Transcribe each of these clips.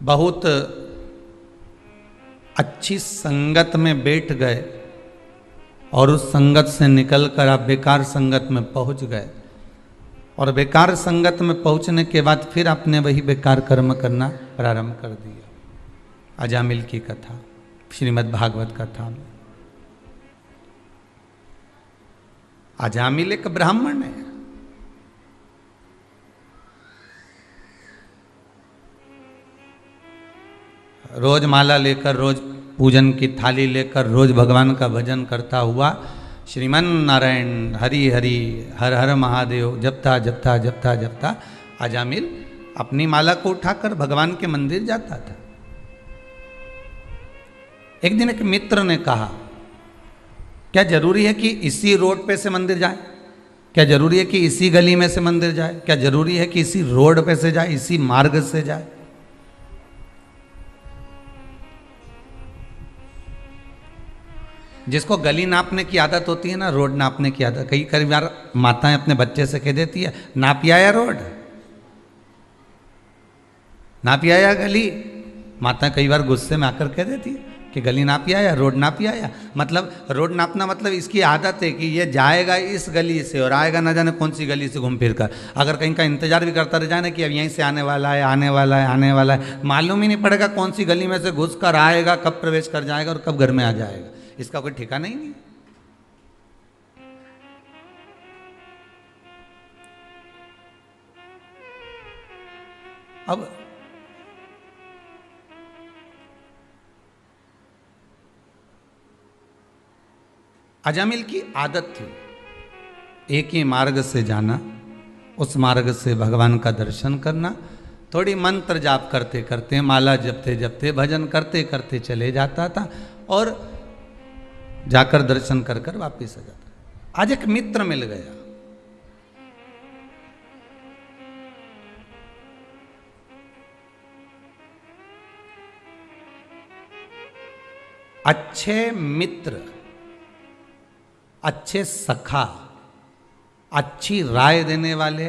बहुत अच्छी संगत में बैठ गए और उस संगत से निकलकर आप बेकार संगत में पहुंच गए, और बेकार संगत में पहुंचने के बाद फिर आपने वही बेकार कर्म करना प्रारंभ कर दिया। अजामिल की कथा श्रीमद् भागवत कथा में, अजामिल एक ब्राह्मण है, रोज माला लेकर, रोज पूजन की थाली लेकर, रोज भगवान का भजन करता हुआ श्रीमन नारायण हरि हरि हर हर महादेव जपता जपता जपता जपता अजामिल अपनी माला को उठाकर भगवान के मंदिर जाता था। एक दिन एक मित्र ने कहा, क्या जरूरी है कि इसी रोड पे से मंदिर जाए? क्या जरूरी है कि इसी गली में से मंदिर जाए? क्या जरूरी है कि इसी रोड पे से जाए, इसी मार्ग से जाए? जिसको गली नापने की आदत होती है ना, रोड नापने की आदत, कई बार माताएं अपने बच्चे से कह देती है, नापिया या रोड, नापिया या गली। माता कई बार गुस्से में आकर कह देती है कि गली नापिया या रोड नापिया या, मतलब रोड नापना मतलब इसकी आदत है कि ये जाएगा इस गली से और आएगा ना जाने कौन सी गली से घूम फिर कर। अगर कहीं का इंतजार भी करता रह जाए ना कि अब यहीं से आने वाला है आने वाला है आने वाला है, मालूम ही नहीं पड़ेगा कौन सी गली में से घुस कर आएगा, कब प्रवेश कर जाएगा और कब घर में आ जाएगा, इसका कोई ठिकाना ही नहीं। अब अजामिल की आदत थी एक ही मार्ग से जाना, उस मार्ग से भगवान का दर्शन करना, थोड़ी मंत्र जाप करते करते, माला जपते जपते, भजन करते करते चले जाता था और जाकर दर्शन कर कर वापिस आ जाता। आज एक मित्र मिल गया, अच्छे मित्र, अच्छे सखा, अच्छी राय देने वाले,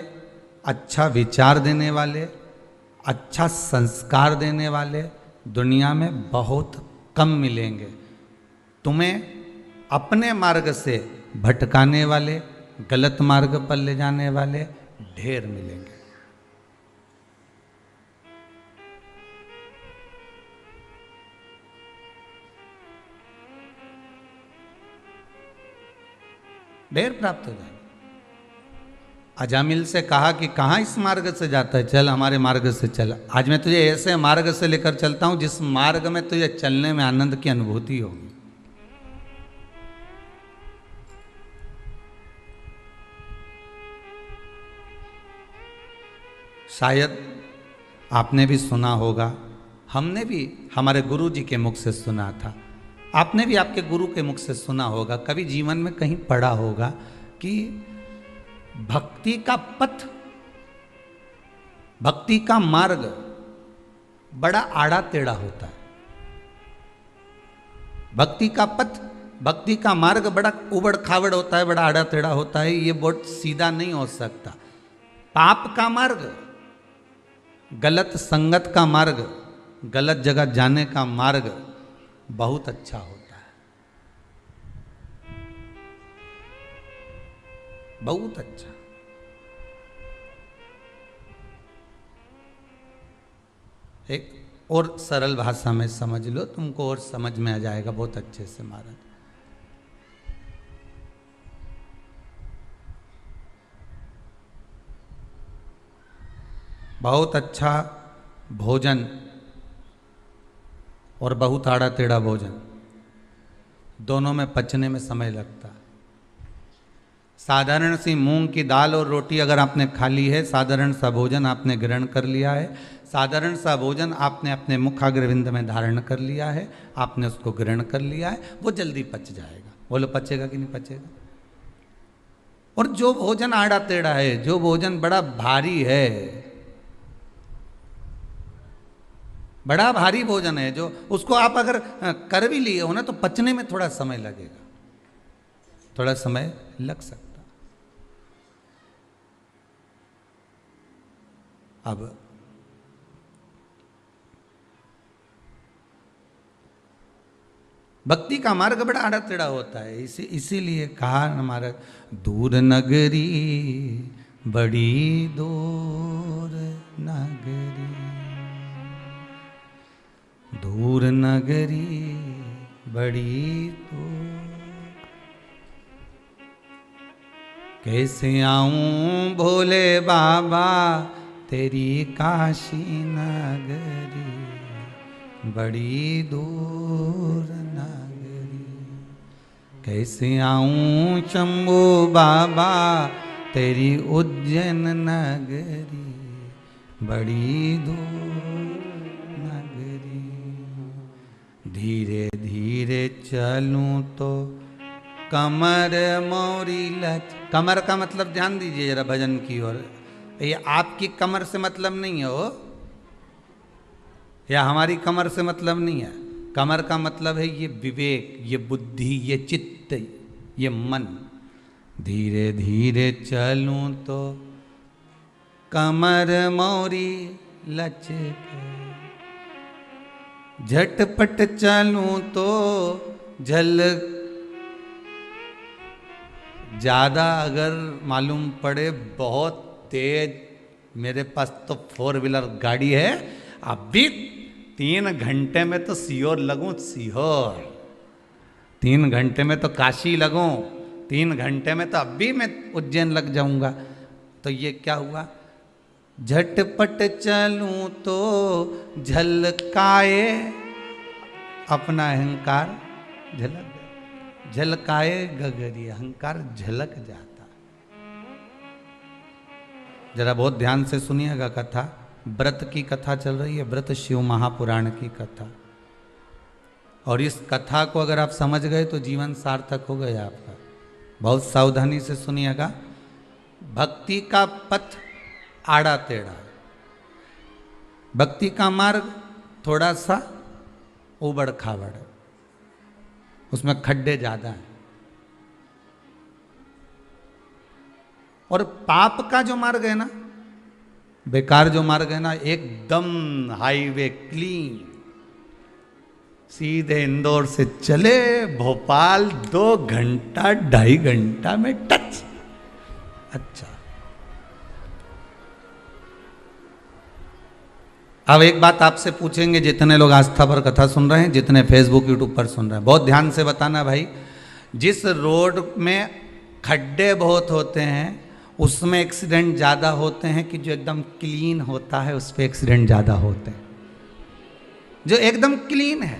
अच्छा विचार देने वाले, अच्छा संस्कार देने वाले दुनिया में बहुत कम मिलेंगे। तुम्हें अपने मार्ग से भटकाने वाले, गलत मार्ग पर ले जाने वाले ढेर मिलेंगे। ढेर प्राप्त हो जाएगा। अजामिल से कहा कि कहाँ इस मार्ग से जाता है, चल हमारे मार्ग से चल, आज मैं तुझे ऐसे मार्ग से लेकर चलता हूं जिस मार्ग में तुझे चलने में आनंद की अनुभूति होगी। शायद आपने भी सुना होगा, हमने भी हमारे गुरु जी के मुख से सुना था, आपने भी आपके गुरु के मुख से सुना होगा, कभी जीवन में कहीं पढ़ा होगा कि भक्ति का पथ, भक्ति का मार्ग बड़ा आड़ा टेढ़ा होता है। भक्ति का पथ, भक्ति का मार्ग बड़ा उबड़ खाबड़ होता है, बड़ा आड़ा टेढ़ा होता है, ये बहुत सीधा नहीं हो सकता। पाप का मार्ग, गलत संगत का मार्ग, गलत जगह जाने का मार्ग बहुत अच्छा होता है, बहुत अच्छा। एक और सरल भाषा में समझ लो, तुमको और समझ में आ जाएगा बहुत अच्छे से। महाराज बहुत अच्छा भोजन और बहुत आड़ा टेढ़ा भोजन, दोनों में पचने में समय लगता है। साधारण सी मूंग की दाल और रोटी अगर आपने खा ली है, साधारण सा भोजन आपने ग्रहण कर लिया है, साधारण सा भोजन आपने अपने मुखाग्रविंद में धारण कर लिया है, आपने उसको ग्रहण कर लिया है, वो जल्दी पच जाएगा। बोलो पचेगा कि नहीं पचेगा? और जो भोजन आड़ा टेढ़ा है, जो भोजन बड़ा भारी है, बड़ा भारी भोजन है, जो उसको आप अगर कर भी लिए हो ना तो पचने में थोड़ा समय लगेगा, थोड़ा समय लग सकता। अब भक्ति का मार्ग बड़ा आड़ा टेढ़ा होता है, इसीलिए कहा हमारा दूर नगरी बड़ी दूर नगरी, दूर नगरी बड़ी दूर, कैसे आऊं भोले बाबा तेरी काशी नगरी, बड़ी दूर नगरी, कैसे आऊं शंभू बाबा तेरी उज्जैन नगरी, बड़ी दूर नगरी, धीरे धीरे चलूं तो कमर मोरी लच, कमर का मतलब ध्यान दीजिए जरा भजन की ओर, ये आपकी कमर से मतलब नहीं है हो, या हमारी कमर से मतलब नहीं है, कमर का मतलब है ये विवेक, ये बुद्धि, ये चित्त, ये मन। धीरे धीरे चलूं तो कमर मोरी लचके, झटपट चलूं तो झल, ज़्यादा अगर मालूम पड़े बहुत तेज, मेरे पास तो 4 व्हीलर गाड़ी है, अभी 3 घंटे में तो सीहोर लगूं, सीहोर 3 घंटे में तो काशी लगूं, 3 घंटे में तो अभी मैं उज्जैन लग जाऊंगा। तो ये क्या हुआ, झटपट चलूं तो झलकाए अपना अहंकार, झलकाए गगरी, अहंकार झलक जाता। जरा बहुत ध्यान से सुनिएगा कथा, व्रत की कथा चल रही है, व्रत शिव महापुराण की कथा, और इस कथा को अगर आप समझ गए तो जीवन सार्थक हो गया आपका। बहुत सावधानी से सुनिएगा, भक्ति का पथ आड़ा टेढ़ा, भक्ति का मार्ग थोड़ा सा उबड़ खाबड़, उसमें खड्डे ज्यादा हैं, और पाप का जो मार्ग है ना, बेकार जो मार्ग है ना, एकदम हाईवे क्लीन, सीधे इंदौर से चले भोपाल 2 घंटा 2.5 घंटा में टच। अच्छा, अब एक बात आपसे पूछेंगे, जितने लोग आस्था पर कथा सुन रहे हैं, जितने फेसबुक यूट्यूब पर सुन रहे हैं, बहुत ध्यान से बताना भाई, जिस रोड में खड्डे बहुत होते हैं उसमें एक्सीडेंट ज़्यादा होते हैं कि जो एकदम क्लीन होता है उस पर एक्सीडेंट ज़्यादा होते हैं? जो एकदम क्लीन है,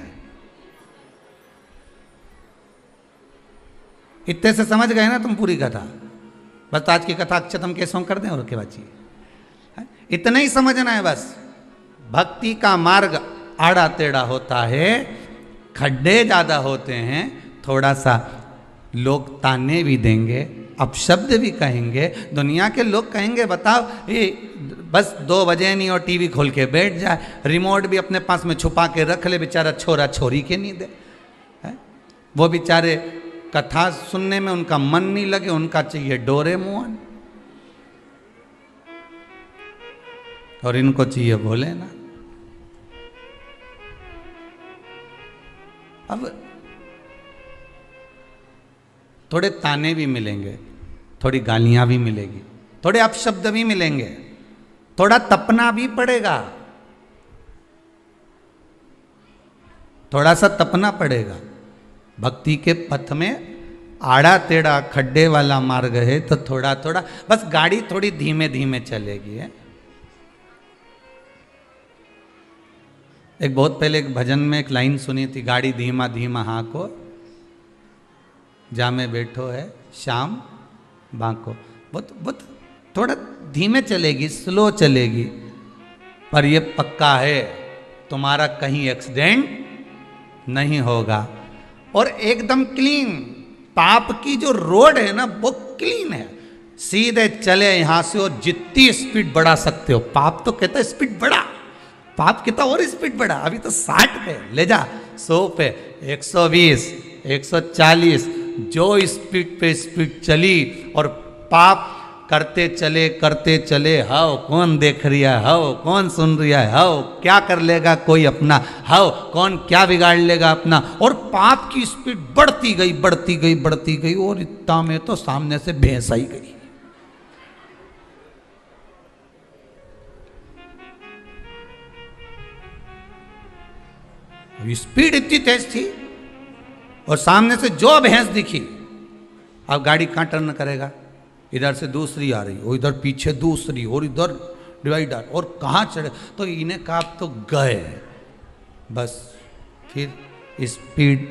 इतने से समझ गए ना तुम पूरी कथा। बस आज की कथा अक्षतम केसों कर दें और क्या बात, इतना ही समझना है बस। भक्ति का मार्ग आड़ा टेढ़ा होता है, खड्डे ज़्यादा होते हैं, थोड़ा सा लोग ताने भी देंगे, अपशब्द भी कहेंगे, दुनिया के लोग कहेंगे बताओ ये बस 2 बजे नहीं और टीवी खोल के बैठ जाए, रिमोट भी अपने पास में छुपा के रख ले, बेचारा छोरा छोरी के नहीं दे है? वो बेचारे कथा सुनने में उनका मन नहीं लगे, उनका चाहिए डोरेमोन, और इनको चाहिए भोलेनाथ। अब थोड़े ताने भी मिलेंगे, थोड़ी गालियां भी मिलेगी, थोड़े अपशब्द भी मिलेंगे, थोड़ा तपना भी पड़ेगा, थोड़ा सा तपना पड़ेगा। भक्ति के पथ में आड़ा टेढ़ा खड्डे वाला मार्ग है तो थोड़ा थोड़ा बस गाड़ी थोड़ी धीमे धीमे चलेगी है। एक बहुत पहले एक भजन में एक लाइन सुनी थी, गाड़ी धीमा धीमा हाँको जा में बैठो है शाम बांको। बहुत थोड़ा धीमे चलेगी, स्लो चलेगी, पर ये पक्का है तुम्हारा कहीं एक्सीडेंट नहीं होगा। और एकदम क्लीन, पाप की जो रोड है ना वो क्लीन है, सीधे चले यहां से और जितनी स्पीड बढ़ा सकते हो। पाप तो कहता है स्पीड बढ़ा, पाप कहता और स्पीड बढ़ा, अभी तो 60 पे ले जा, 100 पे, 120, 140, जो स्पीड पे स्पीड चली और पाप करते चले, हाओ कौन देख रिया, हाओ कौन सुन रिया है, हाओ क्या कर लेगा कोई अपना, हाओ कौन क्या बिगाड़ लेगा अपना। और पाप की स्पीड बढ़ती गई बढ़ती गई बढ़ती गई, और इतना में तो सामने से भैंस आई गई। स्पीड इतनी तेज थी, और सामने से जो भैंस दिखी, अब गाड़ी कहां टर्न करेगा, इधर से दूसरी आ रही, और इधर पीछे दूसरी, और इधर डिवाइडर, और कहाँ चढ़े। तो इन्हें कहा तो गए बस। फिर स्पीड,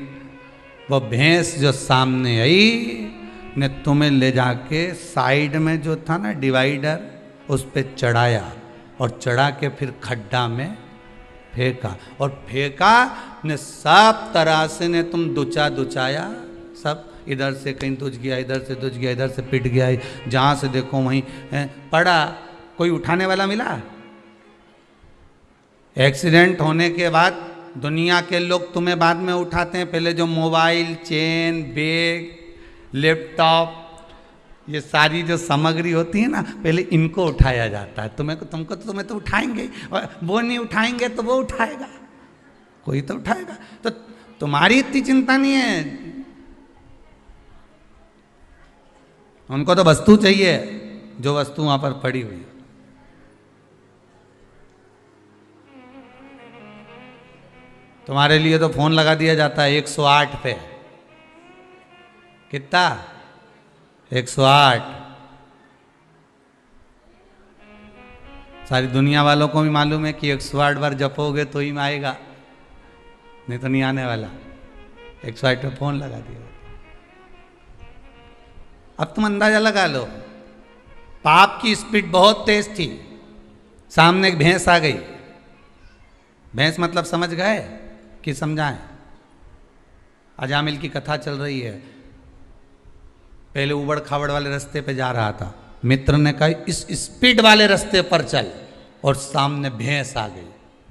वो भैंस जो सामने आई ने तुम्हें ले जाके साइड में जो था ना डिवाइडर, उस पर चढ़ाया, और चढ़ा के फिर खड्डा में फेंका, और फेंका ने सब तरह से ने तुम दुचाया, सब इधर से कहीं दुच गया, इधर से दुच गया, इधर से पिट गया, जहाँ से देखो वहीं पड़ा। कोई उठाने वाला मिला? एक्सीडेंट होने के बाद दुनिया के लोग तुम्हें बाद में उठाते हैं, पहले जो मोबाइल, चेन, बैग, लैपटॉप, ये सारी जो सामग्री होती है ना, पहले इनको उठाया जाता है। तुम्हें तो उठाएंगे, और वो नहीं उठाएंगे तो वो उठाएगा, कोई तो उठाएगा। तो तुम्हारी इतनी चिंता नहीं है, उनको तो वस्तु चाहिए, जो वस्तु वहां पर पड़ी हुई है। तुम्हारे लिए तो फोन लगा दिया जाता है 108 पे, कितना 108। सारी दुनिया वालों को भी मालूम है कि 108 बार जपोगे तो ही में आएगा, नहीं तो नहीं आने वाला। 108 पे फोन लगा दिया। अब तुम अंदाजा लगा लो, पाप की स्पीड बहुत तेज थी। सामने एक भैंस आ गई। भैंस मतलब समझ गए कि समझाएं? अजामिल की कथा चल रही है। पहले उबड़ खाबड़ वाले रास्ते पे जा रहा था, मित्र ने कहा इस स्पीड वाले रास्ते पर चल, और सामने भैंस आ गई।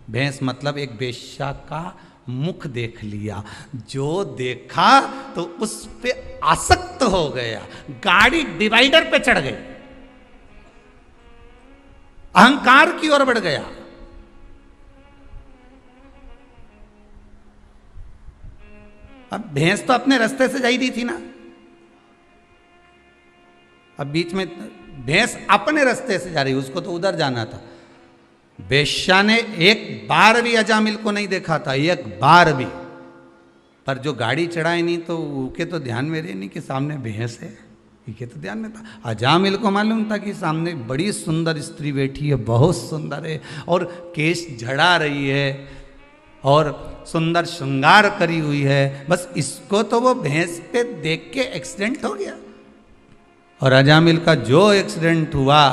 भैंस मतलब एक वेश्या का मुख देख लिया, जो देखा तो उस पे आसक्त हो गया, गाड़ी डिवाइडर पे चढ़ गई, अहंकार की ओर बढ़ गया। अब भैंस तो अपने रास्ते से जा रही थी ना, अब बीच में भैंस अपने रास्ते से जा रही, उसको तो उधर जाना था। वेश्या ने एक बार भी अजामिल को नहीं देखा था, एक बार भी, पर जो गाड़ी चढ़ाई नहीं तो उनके तो ध्यान में रहे नहीं कि सामने भैंस है, इनके तो ध्यान में था। अजामिल को मालूम था कि सामने बड़ी सुंदर स्त्री बैठी है, बहुत सुंदर है, और केश झड़ा रही है, और सुंदर श्रृंगार करी हुई है। बस इसको तो वो भैंस पे देख के एक्सीडेंट हो गया। और अजामिल का जो एक्सीडेंट हुआ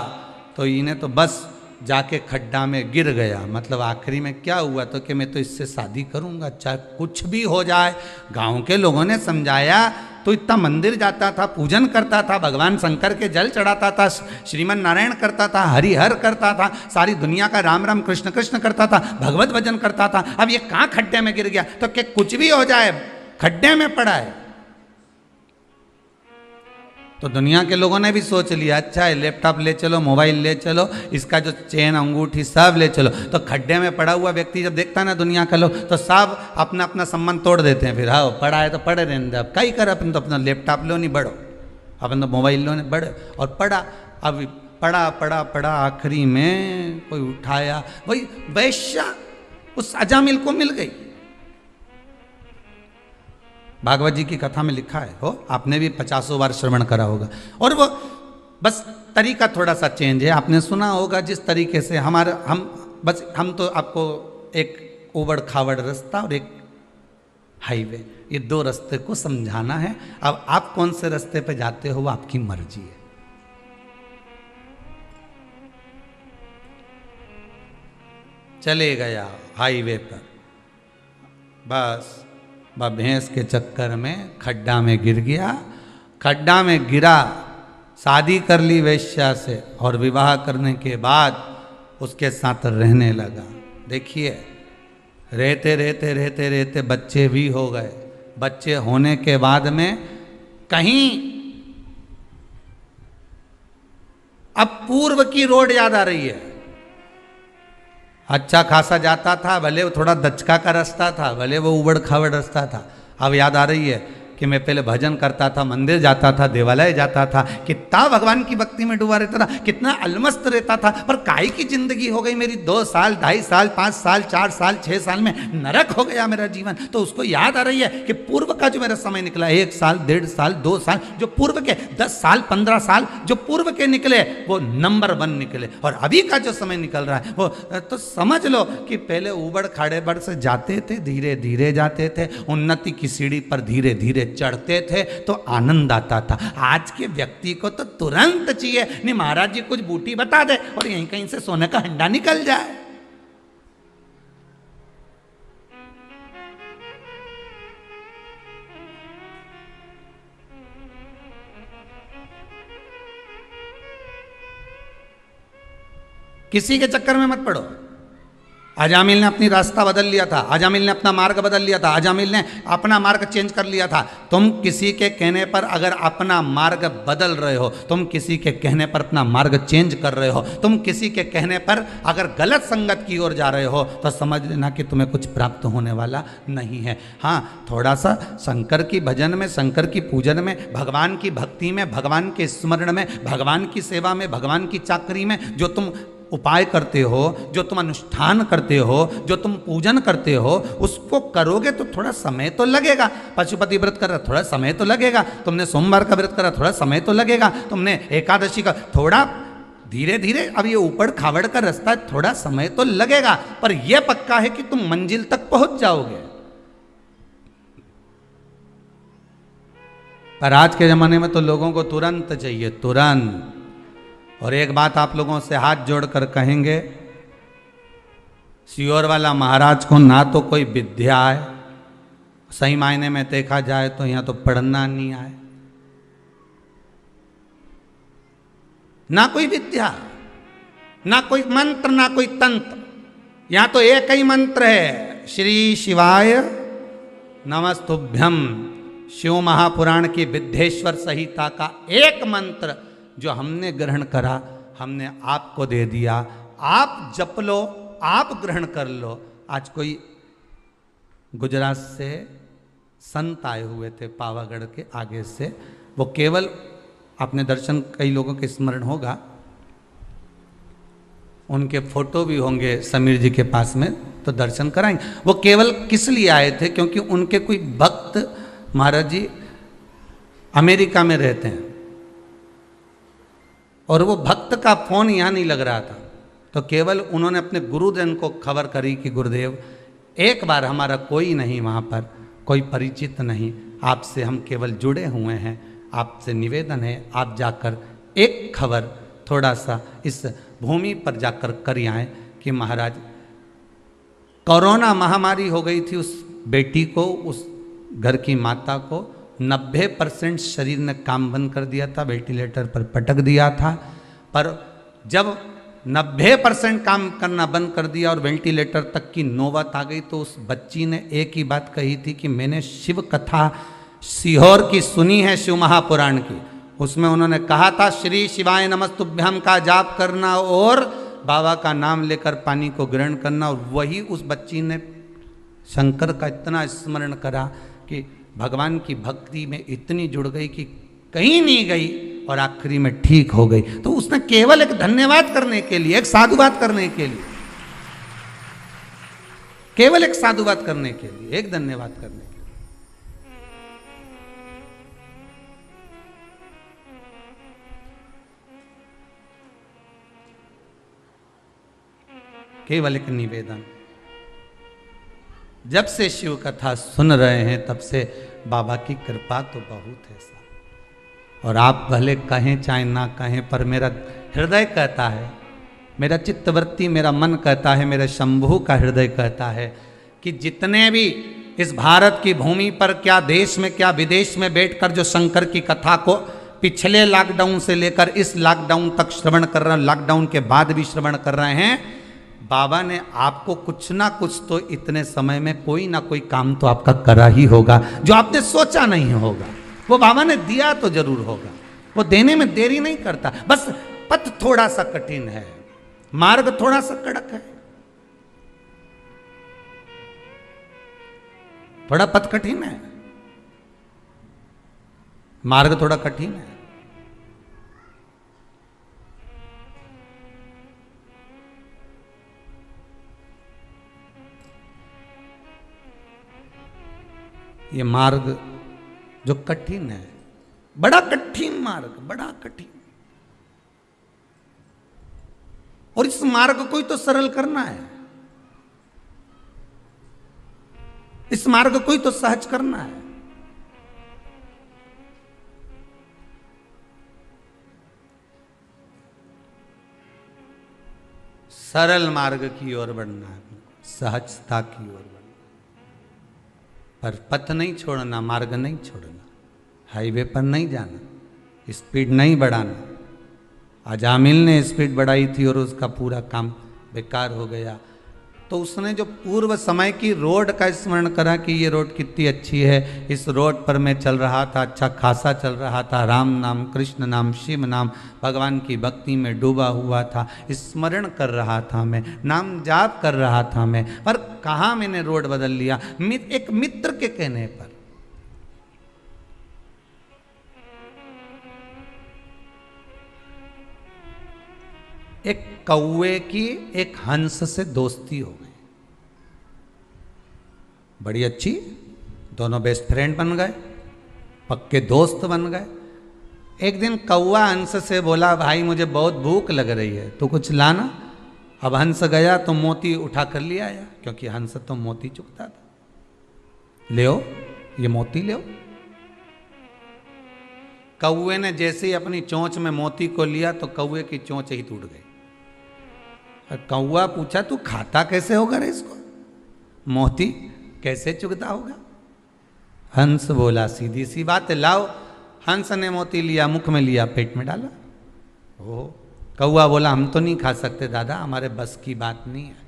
तो इन्हें तो बस जाके खड्डा में गिर गया। मतलब आखिरी में क्या हुआ तो कि मैं तो इससे शादी करूंगा, चाहे कुछ भी हो जाए। गांव के लोगों ने समझाया तो इतना मंदिर जाता था, पूजन करता था, भगवान शंकर के जल चढ़ाता था, श्रीमन नारायण करता था, हरिहर करता था, सारी दुनिया का राम राम कृष्ण कृष्ण करता था, भगवत भजन करता था। अब ये कहाँ खड्डे में गिर गया तो कि कुछ भी हो जाए खड्डे में पड़ा है। तो दुनिया के लोगों ने भी सोच लिया अच्छा है, लैपटॉप ले चलो, मोबाइल ले चलो, इसका जो चेन अंगूठी सब ले चलो। तो खड्डे में पड़ा हुआ व्यक्ति जब देखता है ना दुनिया का लोग, तो सब अपना अपना संबंध तोड़ देते हैं। फिर हाँ पड़ा है तो पड़े रहने दे, अब कई कर, अपन तो अपना लैपटॉप लो नहीं बढ़ो, अपन तो मोबाइल लो नहीं बढ़ो। और पड़ा, अब पड़ा पड़ा पड़ा, आखिरी में कोई उठाया, वही वैश्या उस अजामिल को मिल गई। भागवत जी की कथा में लिखा है, हो आपने भी 50 बार श्रवण करा होगा। और वो बस तरीका थोड़ा सा चेंज है, आपने सुना होगा जिस तरीके से हम तो आपको एक उबड़ खाबड़ रास्ता और एक हाईवे, ये दो रास्ते को समझाना है। अब आप कौन से रास्ते पे जाते हो वो आपकी मर्जी है। चले गया हाईवे पर, बस भैंस के चक्कर में खड्डा में गिर गया। खड्डा में गिरा, शादी कर ली वेश्या से, और विवाह करने के बाद उसके साथ रहने लगा। देखिए रहते रहते रहते रहते बच्चे भी हो गए। बच्चे होने के बाद में कहीं अब पूर्व की रोड याद आ रही है। अच्छा खासा जाता था, भले वो थोड़ा दचका का रास्ता था, भले वो उबड़ खाबड़ रास्ता था। अब याद आ रही है कि मैं पहले भजन करता था, मंदिर जाता था, देवालय जाता था, कितना भगवान की भक्ति में डूबा रहता था, कितना अलमस्त रहता था। पर काहे की जिंदगी हो गई मेरी 2 साल, 2.5 साल, 5 साल, 4 साल, 6 साल में नरक हो गया मेरा जीवन। तो उसको याद आ रही है कि पूर्व का जो मेरा समय निकला, 1 साल, 1.5 साल, 2 साल, जो पूर्व के 10 साल, 15 साल जो पूर्व के निकले वो नंबर 1 निकले। और अभी का जो समय निकल रहा है वो तो समझ लो कि पहले उबड़ खाड़े बड़ से जाते थे, धीरे धीरे जाते थे, उन्नति की सीढ़ी पर धीरे धीरे चढ़ते थे तो आनंद आता था। आज के व्यक्ति को तो तुरंत चाहिए, नहीं महाराज जी कुछ बूटी बता दे और यहीं कहीं से सोने का हंडा निकल जाए। किसी के चक्कर में मत पड़ो। अजामिल ने अपनी रास्ता बदल लिया था, अजामिल ने अपना मार्ग बदल लिया था, अजामिल ने अपना मार्ग चेंज कर लिया था। तुम किसी के कहने पर अगर अपना मार्ग बदल रहे हो, तुम किसी के कहने पर अपना मार्ग चेंज कर रहे हो, तुम किसी के कहने पर अगर गलत संगत की ओर जा रहे हो तो समझ लेना कि तुम्हें कुछ प्राप्त होने वाला नहीं है। हाँ, थोड़ा सा शंकर की भजन में, शंकर की पूजन में, भगवान की भक्ति में, भगवान के स्मरण में, भगवान की सेवा में, भगवान की चाकरी में जो तुम उपाय करते हो, जो तुम अनुष्ठान करते हो, जो तुम पूजन करते हो, उसको करोगे तो थोड़ा समय तो लगेगा। पशुपति व्रत कर रहा, थोड़ा समय तो लगेगा। तुमने सोमवार का व्रत करा, थोड़ा समय तो लगेगा। तुमने एकादशी का, थोड़ा धीरे धीरे, अब ये ऊपड़ खावड़ का रास्ता है, थोड़ा समय तो लगेगा। पर यह पक्का है कि तुम मंजिल तक पहुंच जाओगे। पर आज के जमाने में तो लोगों को तुरंत चाहिए, तुरंत। और एक बात आप लोगों से हाथ जोड़कर कहेंगे, सियोर वाला महाराज को ना तो कोई विद्या है, सही मायने में देखा जाए तो यहाँ तो पढ़ना नहीं आए, ना कोई विद्या, ना कोई मंत्र, ना कोई तंत्र। यहाँ तो एक ही मंत्र है, श्री शिवाय नमस्तुभ्यम। शिव महापुराण की विद्येश्वर संहिता का एक मंत्र जो हमने ग्रहण करा, हमने आपको दे दिया। आप जप लो, आप ग्रहण कर लो। आज कोई गुजरात से संत आए हुए थे पावागढ़ के आगे से, वो केवल, आपने दर्शन कई लोगों के स्मरण होगा, उनके फोटो भी होंगे समीर जी के पास में, तो दर्शन कराएंगे। वो केवल किस लिए आए थे? क्योंकि उनके कोई भक्त महाराज जी अमेरिका में रहते हैं और वो भक्त का फोन यहाँ नहीं लग रहा था, तो केवल उन्होंने अपने गुरुजन को खबर करी कि गुरुदेव एक बार हमारा कोई नहीं वहाँ पर, कोई परिचित नहीं, आपसे हम केवल जुड़े हुए हैं, आपसे निवेदन है आप जाकर एक खबर थोड़ा सा इस भूमि पर जाकर कर आएँ कि महाराज कोरोना महामारी हो गई थी, उस बेटी को, उस घर की माता को 90% शरीर ने काम बंद कर दिया था, वेंटिलेटर पर पटक दिया था। पर जब 90% काम करना बंद कर दिया और वेंटिलेटर तक की नौबत आ गई तो उस बच्ची ने एक ही बात कही थी कि मैंने शिव कथा सीहोर की सुनी है, शिव महापुराण की। उसमें उन्होंने कहा था श्री शिवाय नमस्तुभ्यम का जाप करना और बाबा का नाम लेकर पानी को ग्रहण करना। और वही उस बच्ची ने शंकर का इतना स्मरण करा कि भगवान की भक्ति में इतनी जुड़ गई कि कहीं नहीं गई और आखिरी में ठीक हो गई। तो उसने केवल एक धन्यवाद करने के लिए, एक साधुवाद करने के लिए, केवल एक साधुवाद करने के लिए, एक धन्यवाद करने के लिए, केवल एक निवेदन। जब से शिव कथा सुन रहे हैं तब से बाबा की कृपा तो बहुत है साहब। और आप भले कहें चाहे ना कहें, पर मेरा हृदय कहता है, मेरा चित्तवृत्ति, मेरा मन कहता है, मेरे शंभू का हृदय कहता है कि जितने भी इस भारत की भूमि पर, क्या देश में क्या विदेश में बैठकर जो शंकर की कथा को पिछले लॉकडाउन से लेकर इस लॉकडाउन तक श्रवण कर रहे हैं, लॉकडाउन के बाद भी श्रवण कर रहे हैं, बाबा ने आपको कुछ ना कुछ तो इतने समय में कोई ना कोई काम तो आपका करा ही होगा जो आपने सोचा नहीं होगा। वो बाबा ने दिया तो जरूर होगा, वो देने में देरी नहीं करता। बस पथ थोड़ा सा कठिन है, मार्ग थोड़ा सा कड़क है, थोड़ा पथ कठिन है, मार्ग थोड़ा कठिन है। ये मार्ग जो कठिन है, बड़ा कठिन मार्ग, बड़ा कठिन, और इस मार्ग को ही तो सरल करना है, इस मार्ग को ही तो सहज करना है। सरल मार्ग की ओर बढ़ना है, सहजता की ओर बढ़ना, पर पथ नहीं छोड़ना, मार्ग नहीं छोड़ना, हाईवे पर नहीं जाना, स्पीड नहीं बढ़ाना। अजामिल ने स्पीड बढ़ाई थी और उसका पूरा काम बेकार हो गया। तो उसने जो पूर्व समय की रोड का स्मरण करा कि ये रोड कितनी अच्छी है, इस रोड पर मैं चल रहा था, अच्छा खासा चल रहा था, राम नाम, कृष्ण नाम, शिव नाम, भगवान की भक्ति में डूबा हुआ था, स्मरण कर रहा था मैं, नाम जाप कर रहा था मैं, पर कहाँ मैंने रोड बदल लिया, एक मित्र के कहने पर। एक कौवे की एक हंस से दोस्ती हो गई, बड़ी अच्छी, दोनों बेस्ट फ्रेंड बन गए, पक्के दोस्त बन गए। एक दिन कौवा हंस से बोला, भाई मुझे बहुत भूख लग रही है, तो कुछ लाना। अब हंस गया तो मोती उठा कर ले आया, क्योंकि हंस तो मोती चुगता था। ले ये मोती ले। कौवे ने जैसे ही अपनी चोंच में मोती को लिया तो कौवे की चोंच ही टूट गई। कौवा पूछा, तू खाता कैसे होगा रे इसको, मोती कैसे चुगता होगा? हंस बोला, सीधी सी बात है, लाओ। हंस ने मोती लिया, मुख में लिया, पेट में डाला। ओ कौवा बोला, हम तो नहीं खा सकते दादा, हमारे बस की बात नहीं है।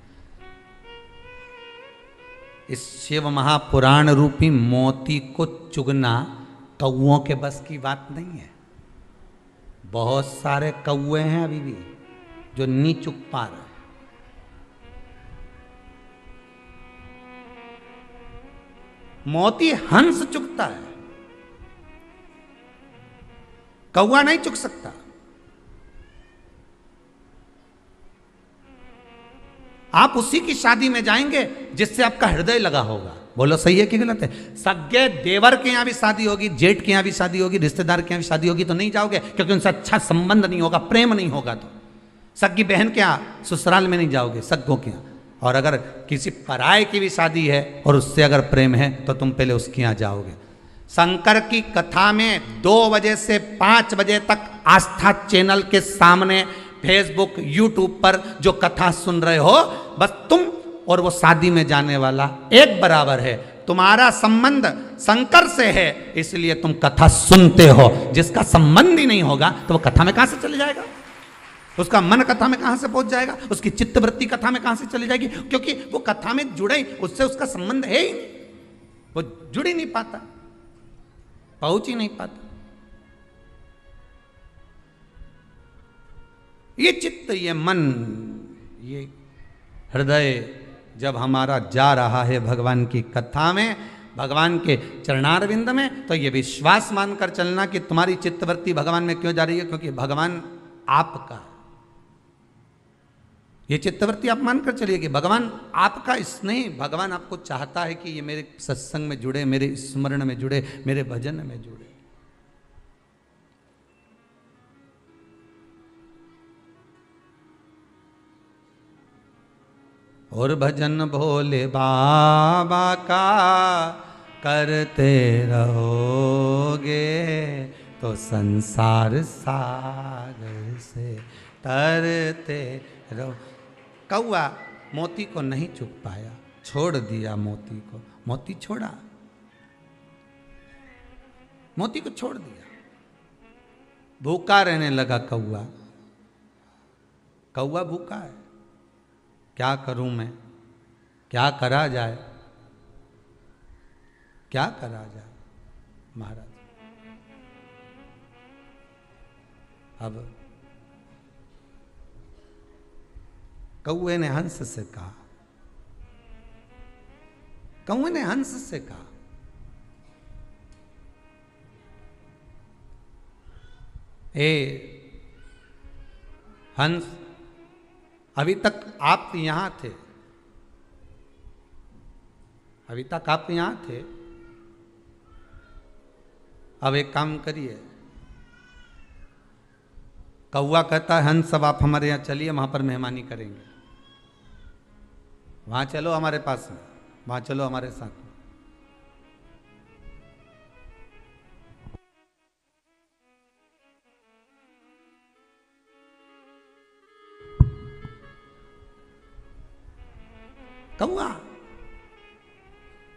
इस शिव महापुराण रूपी मोती को चुगना कौओं के बस की बात नहीं है। बहुत सारे कौवे हैं अभी भी जो नहीं चुग पा रहे। मोती हंस चुगता है, कौवा नहीं चुग सकता। आप उसी की शादी में जाएंगे जिससे आपका हृदय लगा होगा। बोलो सही है कि गलत है? सगे देवर के यहां भी शादी होगी, जेठ के यहां भी शादी होगी, रिश्तेदार के यहां भी शादी होगी तो नहीं जाओगे, क्योंकि उनसे अच्छा संबंध नहीं होगा, प्रेम नहीं होगा। तो सगी बहन के यहां ससुराल में नहीं जाओगे, सग्गों के यहां। और अगर किसी पराये की भी शादी है और उससे अगर प्रेम है तो तुम पहले उसके यहां जाओगे। शंकर की कथा में 2 बजे से 5 बजे तक आस्था चैनल के सामने फेसबुक यूट्यूब पर जो कथा सुन रहे हो, बस तुम और वो शादी में जाने वाला एक बराबर है। तुम्हारा संबंध शंकर से है, इसलिए तुम कथा सुनते हो। जिसका संबंध ही नहीं होगा तो वो कथा में कहां से चले जाएगा? उसका मन कथा में कहां से पहुंच जाएगा? उसकी चित्तवृत्ति कथा में कहां से चली जाएगी? क्योंकि वो कथा में जुड़े, उससे उसका संबंध है ही नहीं, वो जुड़ ही नहीं पाता, पहुंच ही नहीं पाता। ये चित्त, ये मन, ये हृदय जब हमारा जा रहा है भगवान की कथा में, भगवान के चरणारविंद में, तो ये विश्वास मानकर चलना कि तुम्हारी चित्तवृत्ति भगवान में क्यों जा रही है, क्योंकि भगवान आपका। ये चित्तवृत्ति आप मानकर चलिए कि भगवान आपका स्नेह, भगवान आपको चाहता है कि ये मेरे सत्संग में जुड़े, मेरे स्मरण में जुड़े, मेरे भजन में जुड़े। और भजन भोले बाबा का करते रहोगे तो संसार सागर से तरते रहो। कौआ मोती को नहीं चुग पाया, छोड़ दिया मोती को। मोती छोड़ा, मोती को छोड़ दिया, भूखा रहने लगा कौआ। कौआ भूखा है, क्या करूं मैं, क्या करा जाए, क्या करा जाए महाराज। अब कौए ने हंस से कहा, कौए ने हंस से कहा, ए हंस, अभी तक आप यहां थे, अभी तक आप यहां थे, अब एक काम करिए। कौवा कहता है हंस अब आप हमारे यहाँ चलिए, वहां पर मेहमानी करेंगे, वहां चलो हमारे पास में, वहां चलो हमारे साथ में। कौवा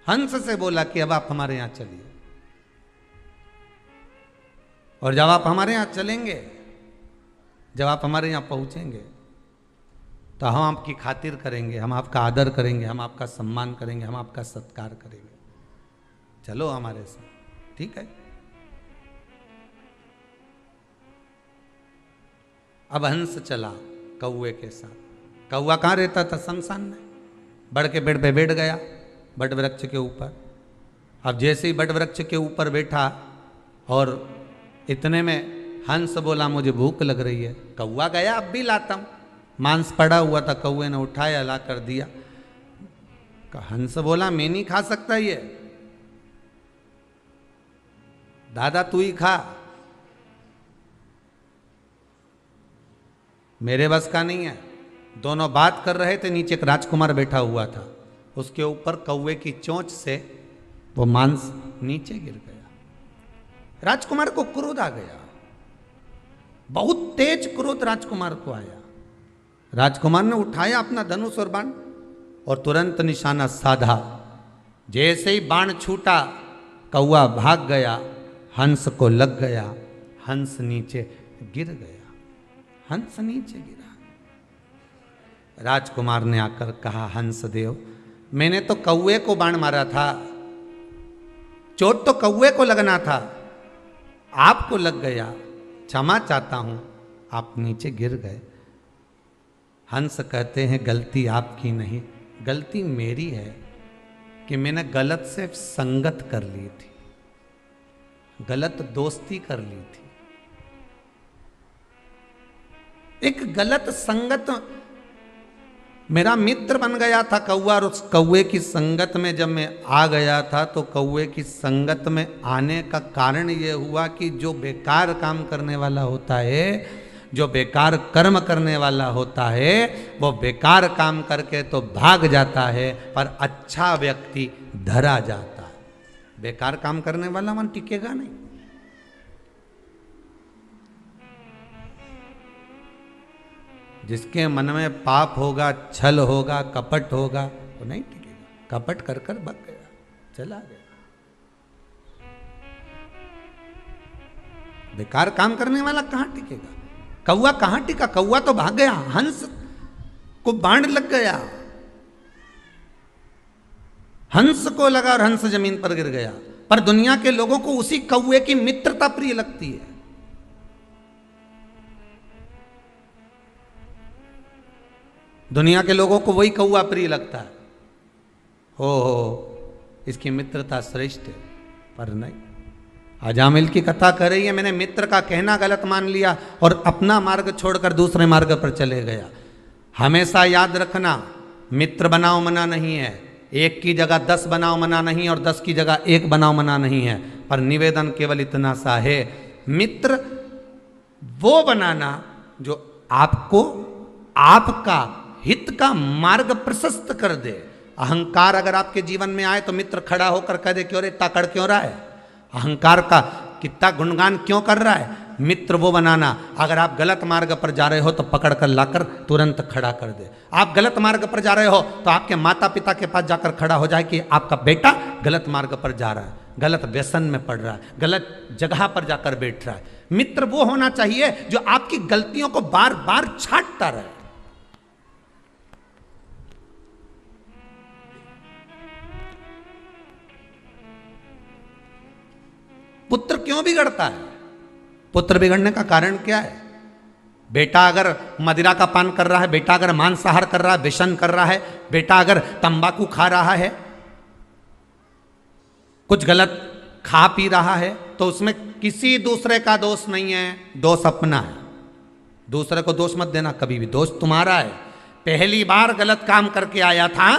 हंस से बोला कि अब आप हमारे यहां चलिए, और जब आप हमारे यहां चलेंगे, जब आप हमारे यहां पहुंचेंगे, तो हम आपकी खातिर करेंगे, हम आपका आदर करेंगे, हम आपका सम्मान करेंगे, हम आपका सत्कार करेंगे, चलो हमारे साथ, ठीक है। अब हंस चला कौवे के साथ। कौवा कहाँ रहता था? शमशान में। बड़ के पेड़ पे बैठ गया, बट वृक्ष के ऊपर। अब जैसे ही बट वृक्ष के ऊपर बैठा, और इतने में हंस बोला मुझे भूख लग रही है। कौवा गया अब भी लाता हूं, मांस पड़ा हुआ था, कौवे ने उठाया ला कर दिया। हंस बोला मैं नहीं खा सकता ये, दादा तू ही खा, मेरे बस का नहीं है। दोनों बात कर रहे थे, नीचे एक राजकुमार बैठा हुआ था, उसके ऊपर कौवे की चोंच से वो मांस नीचे गिर गया। राजकुमार को क्रोध आ गया, बहुत तेज क्रोध राजकुमार को आया। राजकुमार ने उठाया अपना धनुष और बाण और तुरंत निशाना साधा। जैसे ही बाण छूटा, कौवा भाग गया, हंस को लग गया, हंस नीचे गिर गया, हंस नीचे गिरा। राजकुमार ने आकर कहा, हंस देव मैंने तो कौवे को बाण मारा था, चोट तो कौवे को लगना था, आपको लग गया, क्षमा चाहता हूं, आप नीचे गिर गए। हंस कहते हैं गलती आपकी नहीं, गलती मेरी है कि मैंने गलत से संगत कर ली थी, गलत दोस्ती कर ली थी। एक गलत संगत, मेरा मित्र बन गया था कौवा, और उस कौवे की संगत में जब मैं आ गया था, तो कौवे की संगत में आने का कारण ये हुआ कि जो बेकार काम करने वाला होता है, जो बेकार कर्म करने वाला होता है, वो बेकार काम करके तो भाग जाता है, पर अच्छा व्यक्ति धरा जाता है। बेकार काम करने वाला मन टिकेगा नहीं। जिसके मन में पाप होगा, छल होगा, कपट होगा, वो नहीं टिकेगा। कपट कर कर भाग गया, चला गया। बेकार काम करने वाला कहां टिकेगा? कौवा कहां टिका? कौवा तो भाग गया, हंस को बाण लग गया, हंस को लगा और हंस जमीन पर गिर गया। पर दुनिया के लोगों को उसी कौवे की मित्रता प्रिय लगती है। दुनिया के लोगों को वही कौवा प्रिय लगता है, हो इसकी मित्रता श्रेष्ठ है। पर नहीं, अजामिल की कथा कर रही है, मैंने मित्र का कहना गलत मान लिया और अपना मार्ग छोड़कर दूसरे मार्ग पर चले गया। हमेशा याद रखना, मित्र बनाओ मना नहीं है, एक की जगह 10 बनाओ मना नहीं, और 10 की जगह 1 बनाओ मना नहीं है। पर निवेदन केवल इतना सा है, मित्र वो बनाना जो आपको आपका हित का मार्ग प्रशस्त कर दे। अहंकार अगर आपके जीवन में आए तो मित्र खड़ा होकर कह दे क्यों रे इतना कड़ क्यों रहा है, अहंकार का कितना गुणगान क्यों कर रहा है। मित्र वो बनाना, अगर आप गलत मार्ग पर जा रहे हो तो पकड़ कर लाकर तुरंत खड़ा कर दे। आप गलत मार्ग पर जा रहे हो तो आपके माता पिता के पास जाकर खड़ा हो जाए कि आपका बेटा गलत मार्ग पर जा रहा है, गलत व्यसन में पड़ रहा है, गलत जगह पर जाकर बैठ रहा है। मित्र वो होना चाहिए जो आपकी गलतियों को बार बार छांटता रहे। पुत्र क्यों बिगड़ता है? पुत्र बिगड़ने का कारण क्या है? बेटा अगर मदिरा का पान कर रहा है, बेटा अगर मांसाहार कर रहा है, व्यसन कर रहा है, बेटा अगर तंबाकू खा रहा है, कुछ गलत खा पी रहा है, तो उसमें किसी दूसरे का दोष नहीं है, दोष अपना है। दूसरे को दोष मत देना कभी भी, दोष तुम्हारा है। पहली बार गलत काम करके आया था,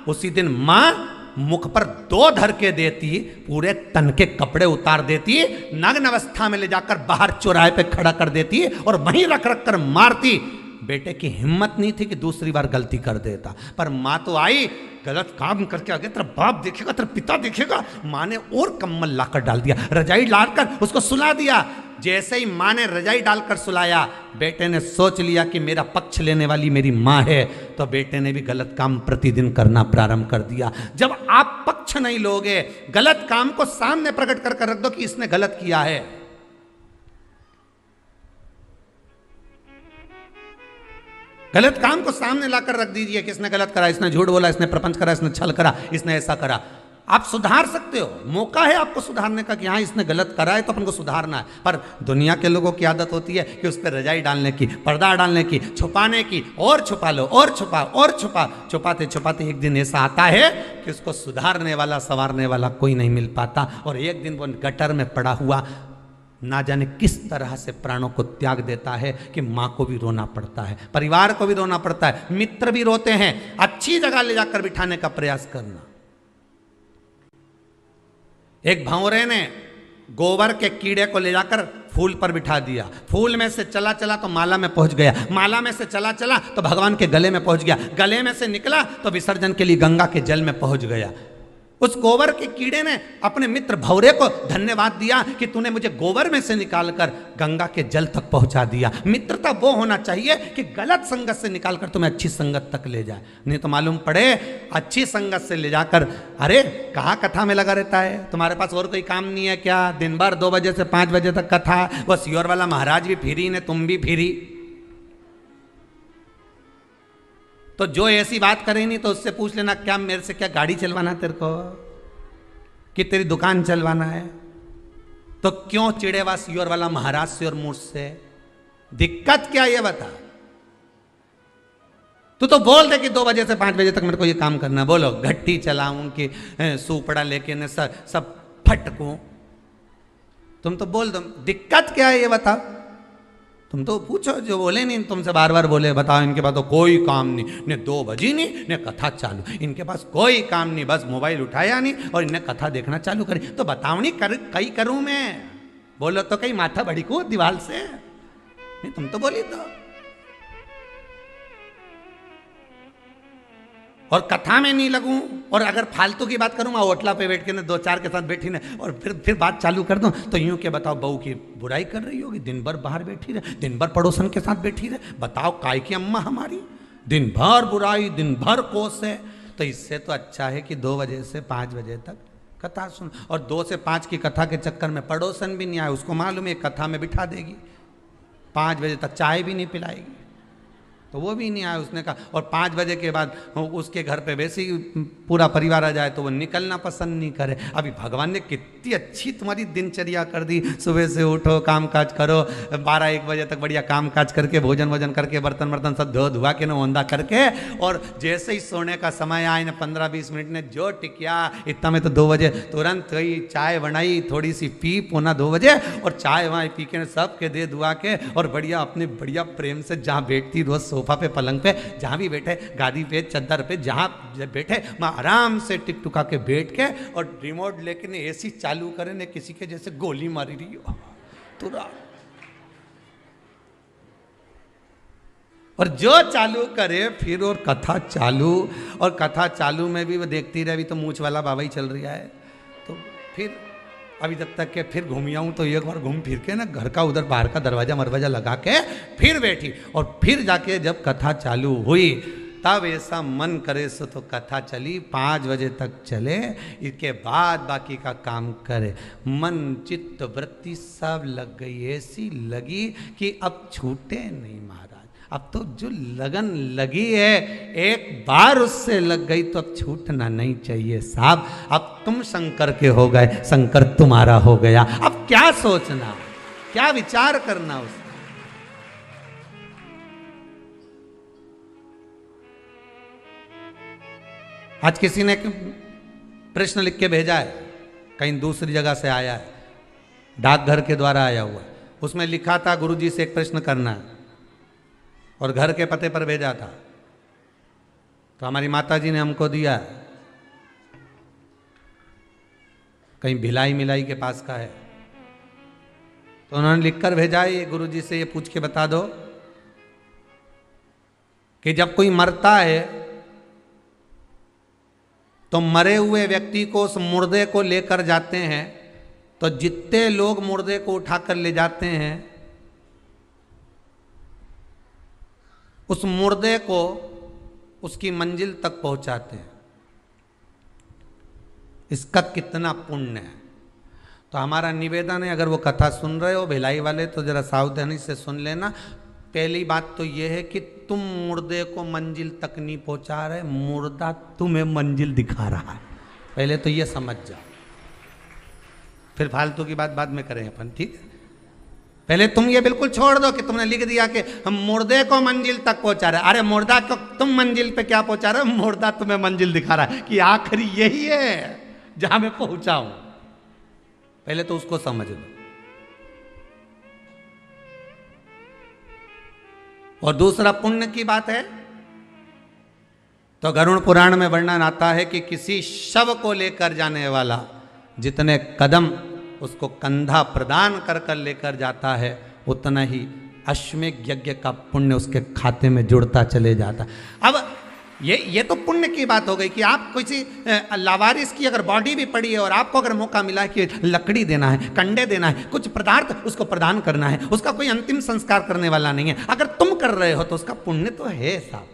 उसी दिन मां मुख पर 2 धर के देती, पूरे तन के कपड़े उतार देती, नग्न अवस्था में ले जाकर बाहर चौराहे पे खड़ा कर देती और वहीं रख रख कर मारती। बेटे की हिम्मत नहीं थी कि दूसरी बार गलती कर देता, पर मां तो आई, गलत काम करके आगे तेरा बाप देखेगा, तेरा पिता देखेगा। मां ने और कम्बल लाकर डाल दिया, रजाई डालकर उसको सुला दिया। जैसे ही मां ने रजाई डालकर सुलाया, बेटे ने सोच लिया कि मेरा पक्ष लेने वाली मेरी मां है, तो बेटे ने भी गलत काम प्रतिदिन करना प्रारंभ कर दिया। जब आप पक्ष नहीं लोगे, गलत काम को सामने प्रकट कर रख दो कि इसने गलत किया है, गलत काम को सामने लाकर रख दीजिए कि इसने गलत करा, इसने झूठ बोला, इसने प्रपंच करा, इसने छल करा, इसने ऐसा करा। आप सुधार सकते हो, मौका है आपको सुधारने का कि हाँ इसने गलत करा है तो अपन को सुधारना है। पर दुनिया के लोगों की आदत होती है कि उस पर रजाई डालने की, पर्दा डालने की, छुपाने की, और छुपा लो और छुपा और छुपा, छुपाते छुपाते एक दिन ऐसा आता है कि उसको सुधारने वाला, संवारने वाला कोई नहीं मिल पाता, और एक दिन वो गटर में पड़ा हुआ ना जाने किस तरह से प्राणों को त्याग देता है कि माँ को भी रोना पड़ता है, परिवार को भी रोना पड़ता है, मित्र भी रोते हैं। अच्छी जगह ले जाकर बिठाने का प्रयास करना। एक भंवरे ने गोबर के कीड़े को ले जाकर फूल पर बिठा दिया, फूल में से चला चला तो माला में पहुंच गया, माला में से चला चला तो भगवान के गले में पहुंच गया, गले में से निकला तो विसर्जन के लिए गंगा के जल में पहुंच गया। उस गोबर के कीड़े ने अपने मित्र भंवरे को धन्यवाद दिया कि तूने मुझे गोबर में से निकालकर गंगा के जल तक पहुंचा दिया। मित्रता वो होना चाहिए कि गलत संगत से निकालकर तुम्हें अच्छी संगत तक ले जाए, नहीं तो मालूम पड़े अच्छी संगत से ले जाकर, अरे कहाँ कथा में लगा रहता है, तुम्हारे पास और कोई काम नहीं है क्या? दिन भर 2 बजे से 5 बजे तक कथा, वो सियोर वाला महाराज भी फिरी ने, तुम भी फिरी। तो जो ऐसी बात करे नहीं तो उससे पूछ लेना, क्या मेरे से क्या गाड़ी चलवाना तेरे को, कि तेरी दुकान चलवाना है? तो क्यों चिड़ेवा सियोर वाला महाराज से और मुझसे? दिक्कत क्या ये बता। तू तो बोल दे कि 2 बजे से 5 बजे तक मेरे को ये काम करना, बोलो घट्टी चलाऊं कि सूपड़ा लेके न सब फटकूं, तुम तो बोल दो। दिक्कत क्या है ये बताओ। तुम तो पूछो, जो बोले नहीं तुमसे बार बार बोले, बताओ इनके पास तो कोई काम नहीं, ने 2 बजी नहीं ने कथा चालू, इनके पास कोई काम नहीं, बस मोबाइल उठाया नहीं और इन्हें कथा देखना चालू करी। तो बताओ नहीं कई करूं मैं, बोलो तो कहीं माथा भड़कू दीवार से, नहीं तुम तो बोली तो। और कथा में नहीं लगूं, और अगर फालतू की बात करूं, मैं होटला पे बैठ के ना 2-4 के साथ बैठी ना और फिर बात चालू कर दूं, तो यूं के बताओ बहू की बुराई कर रही होगी, दिन भर बाहर बैठी रहे, दिन भर पड़ोसन के साथ बैठी रहे, बताओ काय की अम्मा हमारी, दिन भर बुराई, दिन भर कोस है। तो इससे तो अच्छा है कि 2 बजे से 5 बजे तक कथा सुन, और 2 से 5 की कथा के चक्कर में पड़ोसन भी नहीं आए, उसको मालूम है कथा में बिठा देगी, 5 बजे तक चाय भी नहीं पिलाएगी, तो वो भी नहीं आया। उसने कहा, और 5 बजे के बाद उसके घर पे वैसे ही पूरा परिवार आ जाए तो वो निकलना पसंद नहीं करे। अभी भगवान ने कितनी अच्छी तुम्हारी दिनचर्या कर दी, सुबह से उठो, काम काज करो, 12-1 बजे तक बढ़िया काम काज करके, भोजन वोजन करके, बर्तन वर्तन सब धो धुआ के न ओंधा करके, और जैसे ही सोने का समय आए न 15-20 मिनट ने जो टिकिया, इतना में तो 2 बजे तुरंत गई, चाय बनाई, थोड़ी सी पी, 1:45 बजे, और चाय वाय पी के सब के दे दुआ के, और बढ़िया अपने बढ़िया प्रेम से जहाँ बैठती रोज सोफा पे, पलंग पे, जहां भी बैठे, गादी पे, चद्दर पे, जहां बैठे, मैं आराम से टिकटुका के बैठ के, और रिमोट लेके ने एसी चालू करे ने किसी के जैसे गोली मारी रही हो तुरंत। और जो चालू करे फिर, और कथा चालू, और कथा चालू में भी वो देखती रहे, अभी तो मूछ वाला बाबा ही चल रहा है, तो फिर अभी जब तक के फिर घूम आऊँ तो एक बार घूम फिर के ना घर का उधर बाहर का दरवाजा मरवाजा लगा के फिर बैठी, और फिर जाके जब कथा चालू हुई तब ऐसा मन करे सो तो कथा चली, 5 बजे तक चले, इसके बाद बाकी का काम करे। मन चित्त वृत्ति सब लग गई, ऐसी लगी कि अब छूटे नहीं महाराज। अब तो जो लगन लगी है, एक बार उससे लग गई तो अब छूटना नहीं चाहिए साहब। अब तुम शंकर के हो गए, शंकर तुम्हारा हो गया, अब क्या सोचना, क्या विचार करना उसका। आज किसी ने प्रश्न लिख के भेजा है, कहीं दूसरी जगह से आया है, डाकघर के द्वारा आया हुआ है। उसमें लिखा था गुरुजी से एक प्रश्न करना है, और घर के पते पर भेजा था। तो हमारी माता जी ने हमको दिया है, कहीं भिलाई मिलाई के पास का है। तो उन्होंने लिखकर भेजा है, ये गुरुजी से ये पूछ के बता दो कि जब कोई मरता है तो मरे हुए व्यक्ति को, उस मुर्दे को लेकर जाते हैं, तो जितने लोग मुर्दे को उठाकर ले जाते हैं, उस मुर्दे को उसकी मंजिल तक पहुंचाते हैं, इसका कितना पुण्य है। तो हमारा निवेदन है, अगर वो कथा सुन रहे हो भिलाई वाले, तो जरा सावधानी से सुन लेना। पहली बात तो ये है कि तुम मुर्दे को मंजिल तक नहीं पहुंचा रहे, मुर्दा तुम्हें मंजिल दिखा रहा है। पहले तो ये समझ जाओ, फिर फालतू की बात बाद में करें अपन, ठीक है। पहले तुम ये बिल्कुल छोड़ दो कि तुमने लिख दिया कि हम मुर्दे को मंजिल तक पहुंचा रहे। अरे मुर्दा को तुम मंजिल पे क्या पहुंचा रहे हो, मुर्दा तुम्हें मंजिल दिखा रहा है कि आखिरी यही है जहां मैं पहुंचा हूं। पहले तो उसको समझ लो। और दूसरा पुण्य की बात है, तो गरुड़ पुराण में वर्णन आता है कि किसी शव को लेकर जाने वाला जितने कदम उसको कंधा प्रदान कर कर लेकर जाता है, उतना ही अश्वमेध यज्ञ का पुण्य उसके खाते में जुड़ता चले जाता। अब ये तो पुण्य की बात हो गई कि आप किसी लावारिस की अगर बॉडी भी पड़ी है और आपको अगर मौका मिला है कि लकड़ी देना है, कंडे देना है, कुछ पदार्थ उसको प्रदान करना है, उसका कोई अंतिम संस्कार करने वाला नहीं है, अगर तुम कर रहे हो तो उसका पुण्य तो है साहब,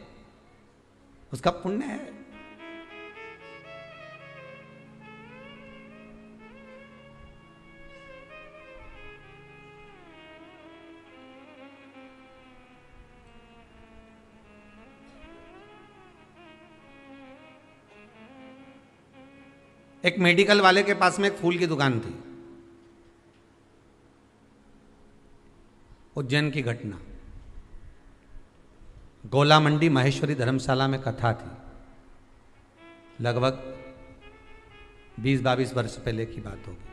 उसका पुण्य है। एक मेडिकल वाले के पास में एक फूल की दुकान थी, उज्जैन की घटना। गोला मंडी महेश्वरी धर्मशाला में कथा थी, लगभग 20-22 वर्ष पहले की बात होगी।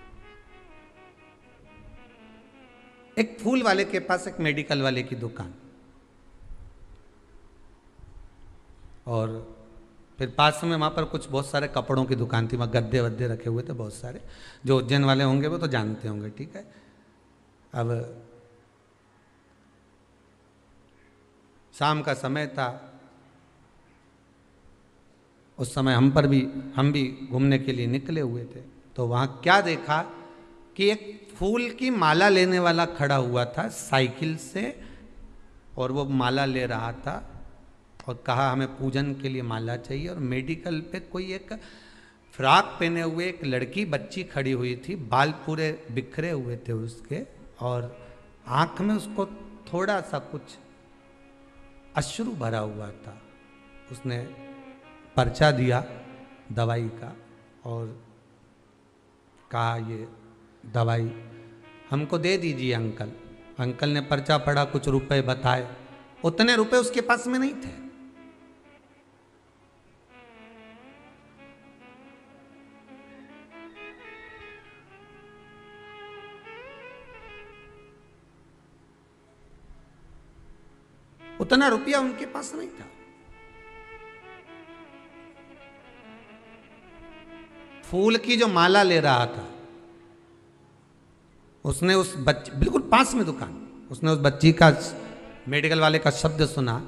एक फूल वाले के पास एक मेडिकल वाले की दुकान, और फिर पास में वहाँ पर कुछ बहुत सारे कपड़ों की दुकान थी, वहाँ गद्दे वद्दे रखे हुए थे बहुत सारे, जो उज्जैन वाले होंगे वो तो जानते होंगे, ठीक है। अब शाम का समय था, उस समय हम भी घूमने के लिए निकले हुए थे। तो वहाँ क्या देखा कि एक फूल की माला लेने वाला खड़ा हुआ था साइकिल से, और वो माला ले रहा था और कहा हमें पूजन के लिए माला चाहिए। और मेडिकल पे कोई एक फ्रॉक पहने हुए एक लड़की बच्ची खड़ी हुई थी, बाल पूरे बिखरे हुए थे उसके, और आँख में उसको थोड़ा सा कुछ अश्रु भरा हुआ था। उसने पर्चा दिया दवाई का और कहा ये दवाई हमको दे दीजिए अंकल। अंकल ने पर्चा पढ़ा, कुछ रुपए बताए, उतने रुपए उसके पास में नहीं थे। उतना रुपया उनके पास नहीं था। फूल की जो माला ले रहा था, उसने उस बच्चे, बिल्कुल पास में दुकान, उसने उस बच्ची का, मेडिकल वाले का शब्द सुना,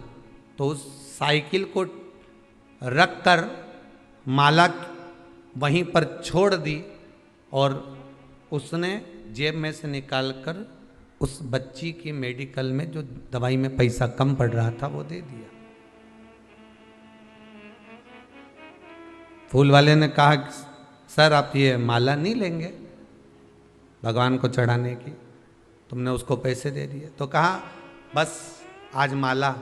तो उस साइकिल को रख कर माला वहीं पर छोड़ दी और उसने जेब में से निकालकर उस बच्ची की मेडिकल में जो दवाई में पैसा कम पड़ रहा था वो दे दिया। फूल वाले ने कहा सर आप ये माला नहीं लेंगे भगवान को चढ़ाने की, तुमने उसको पैसे दे दिए। तो कहा बस आज माला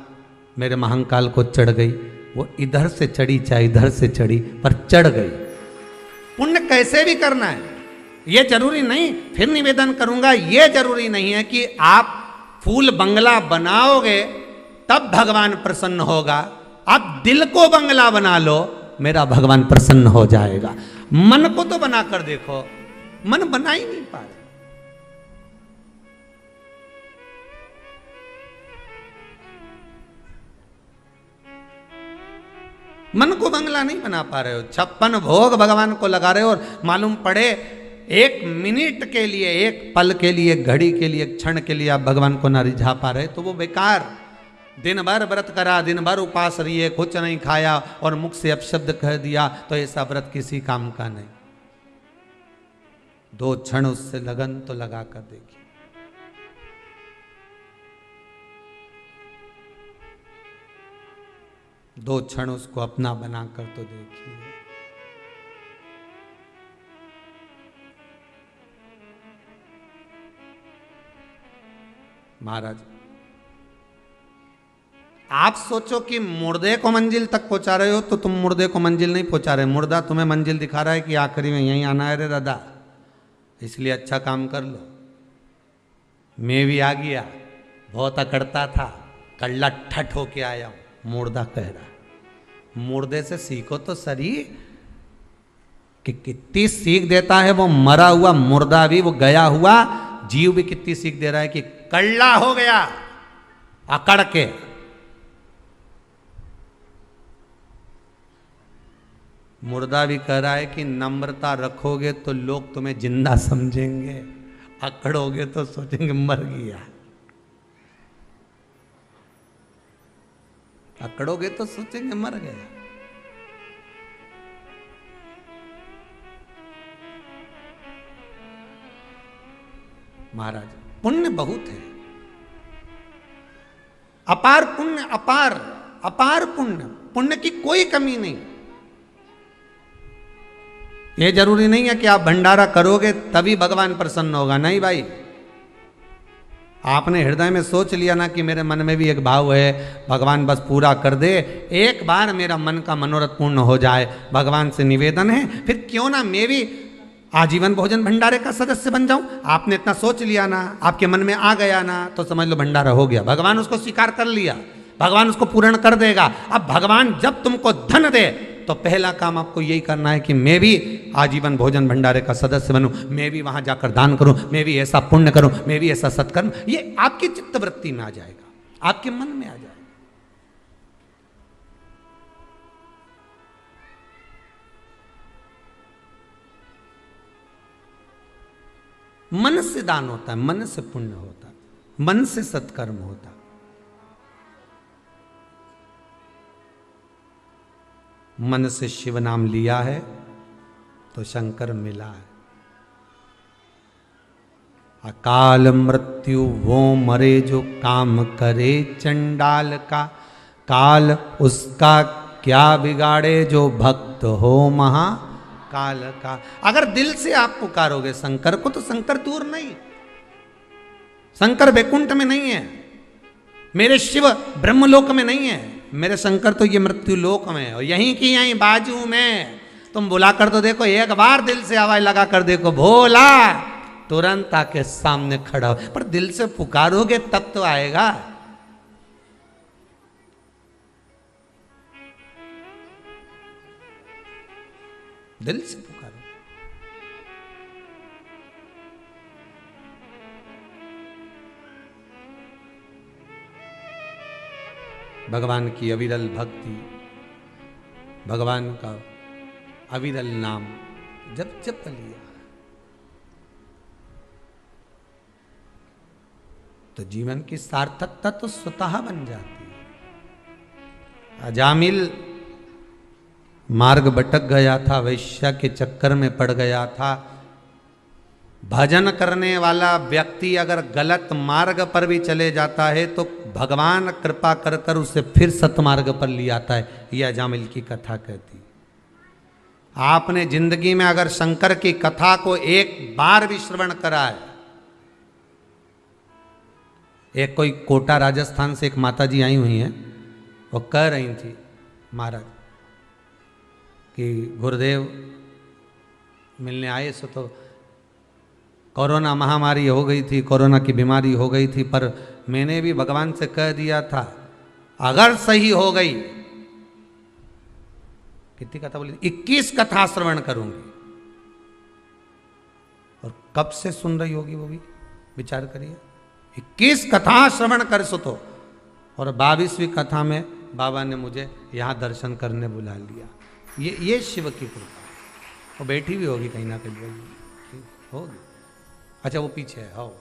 मेरे महंकाल को चढ़ गई, वो इधर से चढ़ी चाहे इधर से चढ़ी पर चढ़ गई। पुण्य कैसे भी करना है, ये जरूरी नहीं, फिर निवेदन करूंगा, ये जरूरी नहीं है कि आप फूल बंगला बनाओगे तब भगवान प्रसन्न होगा। आप दिल को बंगला बना लो, मेरा भगवान प्रसन्न हो जाएगा। मन को तो बना कर देखो, मन बना ही नहीं पा रहे। मन को बंगला नहीं बना पा रहे हो, 56 भोग भगवान को लगा रहे हो, और मालूम पड़े एक मिनट के लिए, एक पल के लिए, एक घड़ी के लिए, एक क्षण के लिए आप भगवान को ना रिझा पा रहे तो वो बेकार। दिन भर व्रत करा, दिन भर उपास रहिए, कुछ नहीं खाया और मुख से अपशब्द कह दिया तो ऐसा व्रत किसी काम का नहीं। 2 क्षण उससे लगन तो लगा कर देखिए। दो क्षण उसको अपना बनाकर तो देखिए। महाराज, आप सोचो कि मुर्दे को मंजिल तक पहुंचा रहे हो तो तुम मुर्दे को मंजिल नहीं पहुंचा रहे, मुर्दा तुम्हें मंजिल दिखा रहा है कि आखिरी में यहीं आना है रे दादा, इसलिए अच्छा काम कर लो। मैं भी आ गया, बहुत अकड़ता था, कल्ला ठठ होके आया हूं, मुर्दा कह रहा। मुर्दे से सीखो तो सही कि कितनी सीख देता है वो मरा हुआ मुर्दा भी, वो गया हुआ जीव भी कितनी सीख दे रहा है कि कल्ला हो गया अकड़ के। मुर्दा भी कह रहा है कि नम्रता रखोगे तो लोग तुम्हें जिंदा समझेंगे, अकड़ोगे तो सोचेंगे मर गया। अकड़ोगे तो सोचेंगे मर गया। महाराज, पुण्य बहुत है, अपार पुण्य, अपार अपार पुण्य, पुण्य की कोई कमी नहीं। ये जरूरी नहीं है कि आप भंडारा करोगे तभी भगवान प्रसन्न होगा, नहीं भाई। आपने हृदय में सोच लिया ना कि मेरे मन में भी एक भाव है, भगवान बस पूरा कर दे, एक बार मेरा मन का मनोरथ पूर्ण हो जाए, भगवान से निवेदन है, फिर क्यों ना मैं भी आजीवन भोजन भंडारे का सदस्य बन जाऊं। आपने इतना सोच लिया ना, आपके मन में आ गया ना, तो समझ लो भंडारा हो गया, भगवान उसको स्वीकार कर लिया, भगवान उसको पूर्ण कर देगा। अब भगवान जब तुमको धन दे तो पहला काम आपको यही करना है कि मैं भी आजीवन भोजन भंडारे का सदस्य बनूं, मैं भी वहां जाकर दान करूं, मैं भी ऐसा पुण्य करूं, मैं भी ऐसा सत्कर्म। ये आपकी चित्तवृत्ति में आ जाएगा, आपके मन में आ जाएगा। मन से दान होता है, मन से पुण्य होता है, मन से सत्कर्म होता है। मन से शिव नाम लिया है तो शंकर मिला है। अकाल मृत्यु वो मरे जो काम करे चंडाल का, काल उसका क्या बिगाड़े जो भक्त हो महाकाल का। अगर दिल से आप पुकारोगे शंकर को तो शंकर दूर नहीं, शंकर वैकुंठ में नहीं है, मेरे शिव ब्रह्मलोक में नहीं है, मेरे शंकर तो ये मृत्यु लोक में है, और यहीं की यहीं बाजू में। तुम बुला कर तो देखो, एक बार दिल से आवाज लगा कर देखो, भोला, तुरंत आके सामने खड़ा हो। पर दिल से पुकारोगे तब तो आएगा। दिल से पुकारो। भगवान की अविरल भक्ति, भगवान का अविरल नाम जब जप लिया तो जीवन की सार्थकता तो स्वतः बन जाती है। अजामिल मार्ग भटक गया था, वैश्या के चक्कर में पड़ गया था। भजन करने वाला व्यक्ति अगर गलत मार्ग पर भी चले जाता है तो भगवान कृपा कर कर उसे फिर सतमार्ग पर ले आता है। यह अजामिल की कथा कहती। आपने जिंदगी में अगर शंकर की कथा को एक बार भी श्रवण करा है। एक कोई कोटा राजस्थान से एक माता जी आई हुई हैं, वो कह रही थी महाराज कि गुरुदेव मिलने आए सो तो कोरोना महामारी हो गई थी, कोरोना की बीमारी हो गई थी, पर मैंने भी भगवान से कह दिया था अगर सही हो गई कितनी कथा बोली? 21 कथा श्रवण करूंगी। और कब से सुन रही होगी वो भी विचार करिए। 21 कथा श्रवण कर सो तो, और 22वीं कथा में बाबा ने मुझे यहाँ दर्शन करने बुला लिया। ये शिव की कृपा। वो बैठी भी होगी कहीं ना कहीं होगी। अच्छा वो पीछे है। हो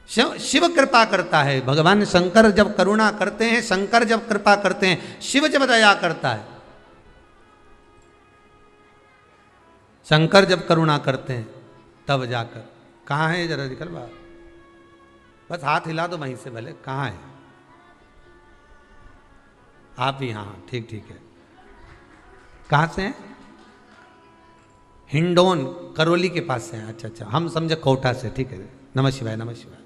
शिव कृपा करता है। भगवान शंकर जब करुणा करते हैं, शंकर जब कृपा करते हैं, शिव जब दया करता है, शंकर जब करुणा करते हैं तब जाकर। कहाँ है जरा निकल बाहर, बस हाथ हिला दो वहीं से भले। कहाँ है आप भी? हाँ ठीक ठीक है। कहाँ से हैं? हिंडोन करौली के पास से हैं। अच्छा अच्छा, हम समझे कोटा से। ठीक है, नमः शिवाय नमः शिवाय।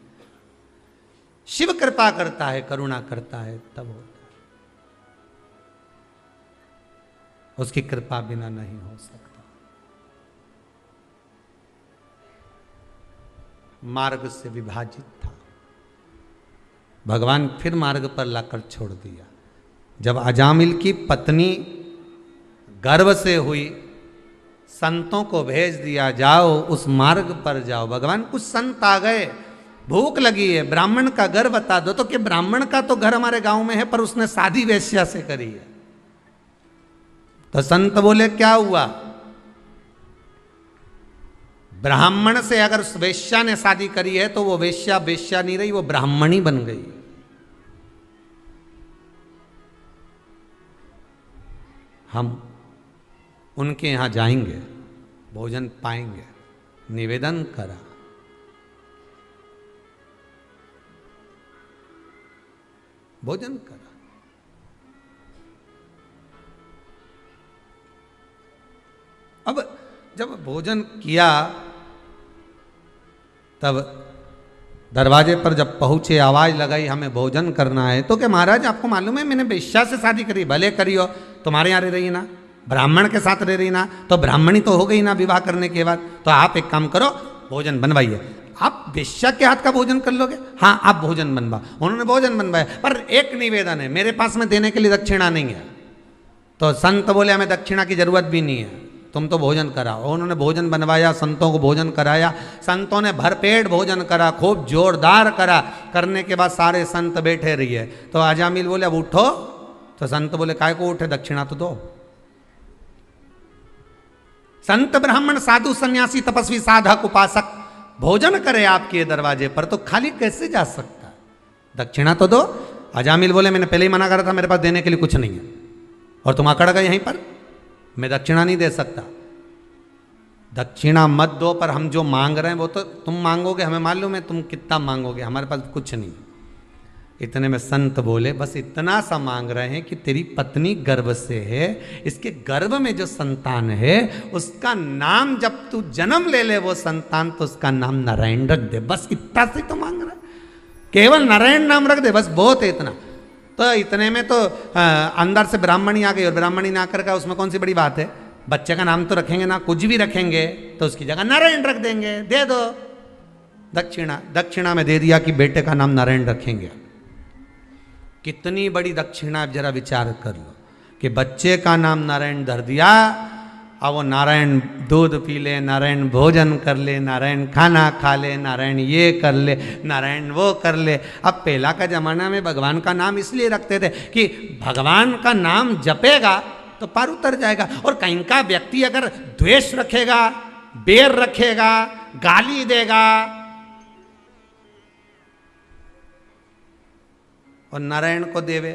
शिव कृपा करता है, करुणा करता है तब होता है। उसकी कृपा बिना नहीं हो सकता। मार्ग से विभाजित था, भगवान फिर मार्ग पर लाकर छोड़ दिया। जब अजामिल की पत्नी गर्भ से हुई, संतों को भेज दिया, जाओ उस मार्ग पर जाओ। भगवान कुछ संत आ गए, भूख लगी है, ब्राह्मण का घर बता दो। तो कि ब्राह्मण का तो घर हमारे गांव में है, पर उसने शादी वेश्या से करी है। तो संत बोले क्या हुआ? ब्राह्मण से अगर उस वेश्या ने शादी करी है तो वो वेश्या वेश्या नहीं रही, वो ब्राह्मणी बन गई। हम उनके यहां जाएंगे, भोजन पाएंगे। निवेदन करा, भोजन करा। अब जब भोजन किया, तब दरवाजे पर जब पहुंचे, आवाज लगाई हमें भोजन करना है। तो क्या महाराज आपको मालूम है मैंने वेश्या से शादी करी? भले करी हो, तुम्हारे यहाँ रह रही ना, ब्राह्मण के साथ रह रही ना, तो ब्राह्मणी तो हो गई ना विवाह करने के बाद। तो आप एक काम करो, भोजन बनवाइए। आप वेश्या के हाथ का भोजन कर लोगे? हाँ आप भोजन बनवा। उन्होंने भोजन बनवाया, पर एक निवेदन है, मेरे पास में देने के लिए दक्षिणा नहीं है। तो संत बोले हमें दक्षिणा की जरूरत भी नहीं है, तुम तो भोजन कराओ। उन्होंने भोजन बनवाया, संतों को भोजन कराया। संतों ने भरपेट भोजन करा, खूब जोरदार करा। करने के बाद सारे संत बैठे रहिए। तो अजामिल बोले अब उठो। तो संत बोले काय को उठे, दक्षिणा तो दो। संत ब्राह्मण साधु सन्यासी तपस्वी साधक उपासक भोजन करे आपके दरवाजे पर, तो खाली कैसे जा सकता? दक्षिणा तो दो। अजामिल बोले मैंने पहले ही मना करा था, मेरे पास देने के लिए कुछ नहीं है, और तुम अकड़ गए यहीं पर, मैं दक्षिणा नहीं दे सकता। दक्षिणा मत दो, पर हम जो मांग रहे हैं वो तो तुम मांगोगे, हमें मालूम है तुम कितना मांगोगे, हमारे पास कुछ नहीं। इतने में संत बोले बस इतना सा मांग रहे हैं कि तेरी पत्नी गर्भ से है, इसके गर्भ में जो संतान है उसका नाम जब तू जन्म ले ले वो संतान, तो उसका नाम नारायण रख दे। बस इतना से तो मांग रहा है, केवल नारायण नाम रख दे, बस बहुत है इतना। तो इतने में तो अंदर से ब्राह्मणी आ गई, और ब्राह्मणी ना आकर का उसमें कौन सी बड़ी बात है? बच्चे का नाम तो रखेंगे ना, कुछ भी रखेंगे तो उसकी जगह नारायण रख देंगे, दे दो दक्षिणा। दक्षिणा में दे दिया कि बेटे का नाम नारायण रखेंगे। कितनी बड़ी दक्षिणा, जरा विचार कर लो कि बच्चे का नाम नारायण धर दिया, अब वो नारायण दूध पी ले, नारायण भोजन कर ले, नारायण खाना खा ले, नारायण ये कर ले, नारायण वो कर ले। अब पहला का जमाना में भगवान का नाम इसलिए रखते थे कि भगवान का नाम जपेगा तो पार उतर जाएगा। और कहीं का व्यक्ति अगर द्वेष रखेगा, बैर रखेगा, गाली देगा, और नारायण को देवे,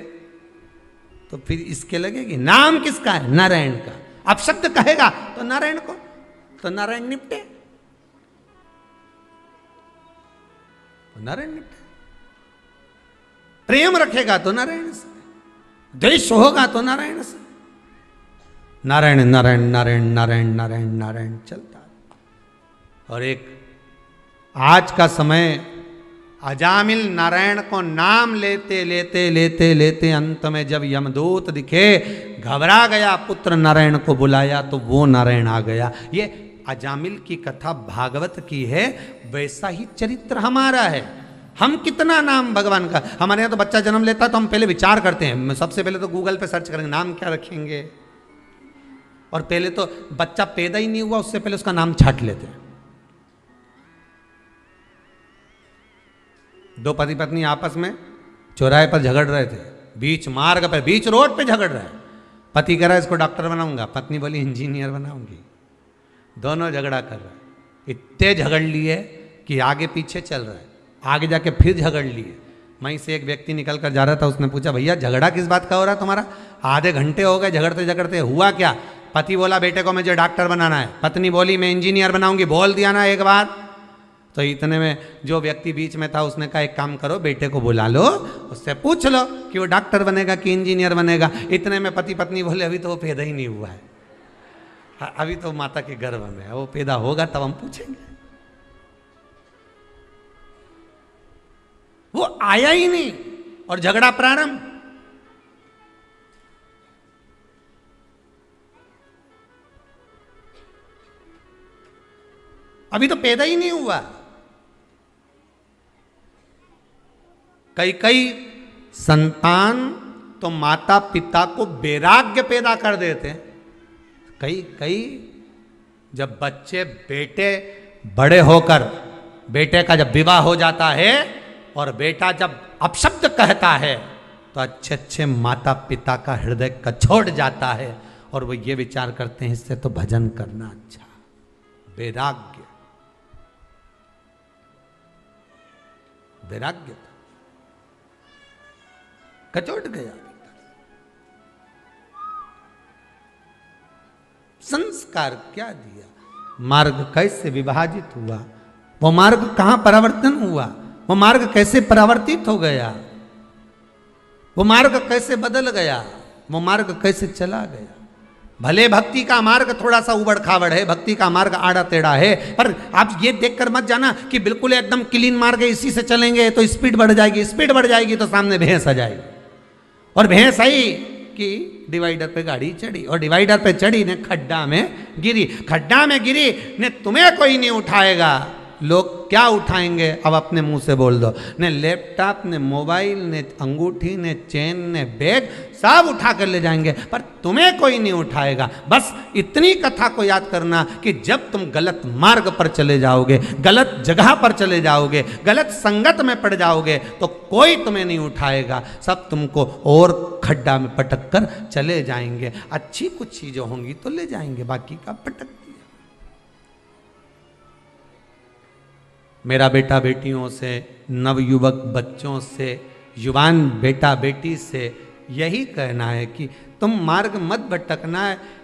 तो फिर इसके लगेगी। नाम किसका है? नारायण का। अब शब्द कहेगा तो नारायण को, तो नारायण निपटे, तो नारायण निपटे। प्रेम रखेगा तो नारायण से, द्वेष होगा तो नारायण से। नारायण नारायण नारायण नारायण नारायण नारायण चलता है। और एक आज का समय, अजामिल नारायण को नाम लेते लेते लेते लेते अंत में जब यमदूत दिखे, घबरा गया, पुत्र नारायण को बुलाया तो वो नारायण आ गया। ये अजामिल की कथा भागवत की है, वैसा ही चरित्र हमारा है। हम कितना नाम भगवान का, हमारे यहाँ तो बच्चा जन्म लेता है तो हम पहले विचार करते हैं, सबसे पहले तो गूगल पे सर्च करेंगे नाम क्या रखेंगे, और पहले तो बच्चा पैदा ही नहीं हुआ उससे पहले उसका नाम छाट लेते हैं। दो पति पत्नी आपस में चौराहे पर झगड़ रहे थे, बीच मार्ग पे, बीच रोड पे झगड़ रहे हैं। पति कह रहा है इसको डॉक्टर बनाऊंगा, पत्नी बोली इंजीनियर बनाऊंगी। दोनों झगड़ा कर रहे हैं, इतने झगड़ लिए कि आगे पीछे चल रहा है, आगे जाके फिर झगड़ लिए। वहीं से एक व्यक्ति निकल कर जा रहा था, उसने पूछा भैया झगड़ा किस बात का हो रहा है तुम्हारा, आधे घंटे हो गए झगड़ते झगड़ते, हुआ क्या? पति बोला बेटे को मुझे डॉक्टर बनाना है, पत्नी बोली मैं इंजीनियर बनाऊंगी। बोल दिया ना एक बार। तो इतने में जो व्यक्ति बीच में था उसने कहा एक काम करो बेटे को बुला लो, उससे पूछ लो कि वो डॉक्टर बनेगा कि इंजीनियर बनेगा। इतने में पति पत्नी बोले अभी तो वो पैदा ही नहीं हुआ है, अभी तो माता के गर्भ में है, वो पैदा होगा तब हम पूछेंगे। वो आया ही नहीं और झगड़ा प्रारंभ। अभी तो पैदा ही नहीं हुआ। कई संतान तो माता पिता को वैराग्य पैदा कर देते हैं। कई जब बच्चे बेटे बड़े होकर, बेटे का जब विवाह हो जाता है और बेटा जब अपशब्द कहता है तो अच्छे अच्छे माता पिता का हृदय कछोड़ जाता है और वो ये विचार करते हैं इससे तो भजन करना अच्छा। वैराग्य, वैराग्य कचोट गया। संस्कार क्या दिया, मार्ग कैसे विभाजित हुआ, वो मार्ग कहां परिवर्तन हुआ, वो मार्ग कैसे परिवर्तित हो गया, वो मार्ग कैसे बदल गया, वो मार्ग कैसे चला गया। भले भक्ति का मार्ग थोड़ा सा उबड़ खाबड़ है, भक्ति का मार्ग आड़ा टेढ़ा है, पर आप ये देखकर मत जाना कि बिल्कुल एकदम क्लीन मार्ग है, इसी से चलेंगे तो स्पीड बढ़ जाएगी, स्पीड बढ़ जाएगी तो सामने भैंस आ जाएगी, और भैंस आई कि डिवाइडर पे गाड़ी चढ़ी, और डिवाइडर पे चढ़ी ने खड्डा में गिरी, खड्डा में गिरी ने तुम्हें कोई नहीं उठाएगा। लोग क्या उठाएंगे अब अपने मुंह से बोल दो, ने लैपटॉप ने मोबाइल ने अंगूठी ने चेन ने बैग सब उठा कर ले जाएंगे, पर तुम्हें कोई नहीं उठाएगा। बस इतनी कथा को याद करना कि जब तुम गलत मार्ग पर चले जाओगे, गलत जगह पर चले जाओगे, गलत संगत में पड़ जाओगे तो कोई तुम्हें नहीं उठाएगा, सब तुमको और खड्डा में पटक कर चले जाएंगे। अच्छी कुछ चीजें होंगी तो ले जाएंगे, बाकी का पटक दिया। मेरा बेटा बेटियों से, नवयुवक बच्चों से, युवान बेटा बेटी से यही कहना है कि तुम मार्ग मत भटकना है।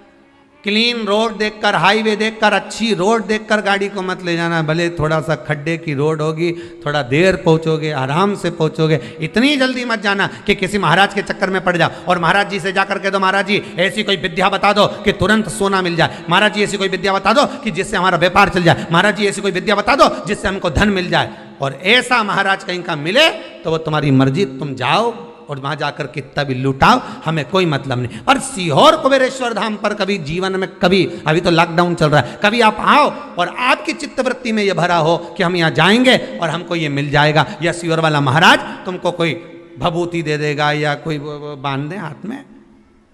क्लीन रोड देखकर, हाईवे देखकर, अच्छी रोड देखकर गाड़ी को मत ले जाना। भले थोड़ा सा खड्डे की रोड होगी, थोड़ा देर पहुंचोगे, आराम से पहुंचोगे, इतनी जल्दी मत जाना कि किसी महाराज के चक्कर में पड़ जाओ और महाराज जी से जाकर कह दो महाराज जी ऐसी कोई विद्या बता दो कि तुरंत सोना मिल जाए, महाराज जी ऐसी कोई विद्या बता दो कि जिससे हमारा व्यापार चल जाए, महाराज जी ऐसी कोई विद्या बता दो जिससे हमको धन मिल जाए। और ऐसा महाराज कहीं का मिले तो वो तुम्हारी मर्जी, तुम जाओ और वहां जाकर कितना भी लुटाओ, हमें कोई मतलब नहीं। पर सीहोर कुबेरेश्वर धाम पर कभी जीवन में, कभी, अभी तो लॉकडाउन चल रहा है, कभी आप आओ और आपकी चित्तवृत्ति में यह भरा हो कि हम यहाँ जाएंगे और हमको ये मिल जाएगा, या सीहोर वाला महाराज तुमको कोई भभूति दे देगा या कोई बांध दे हाथ में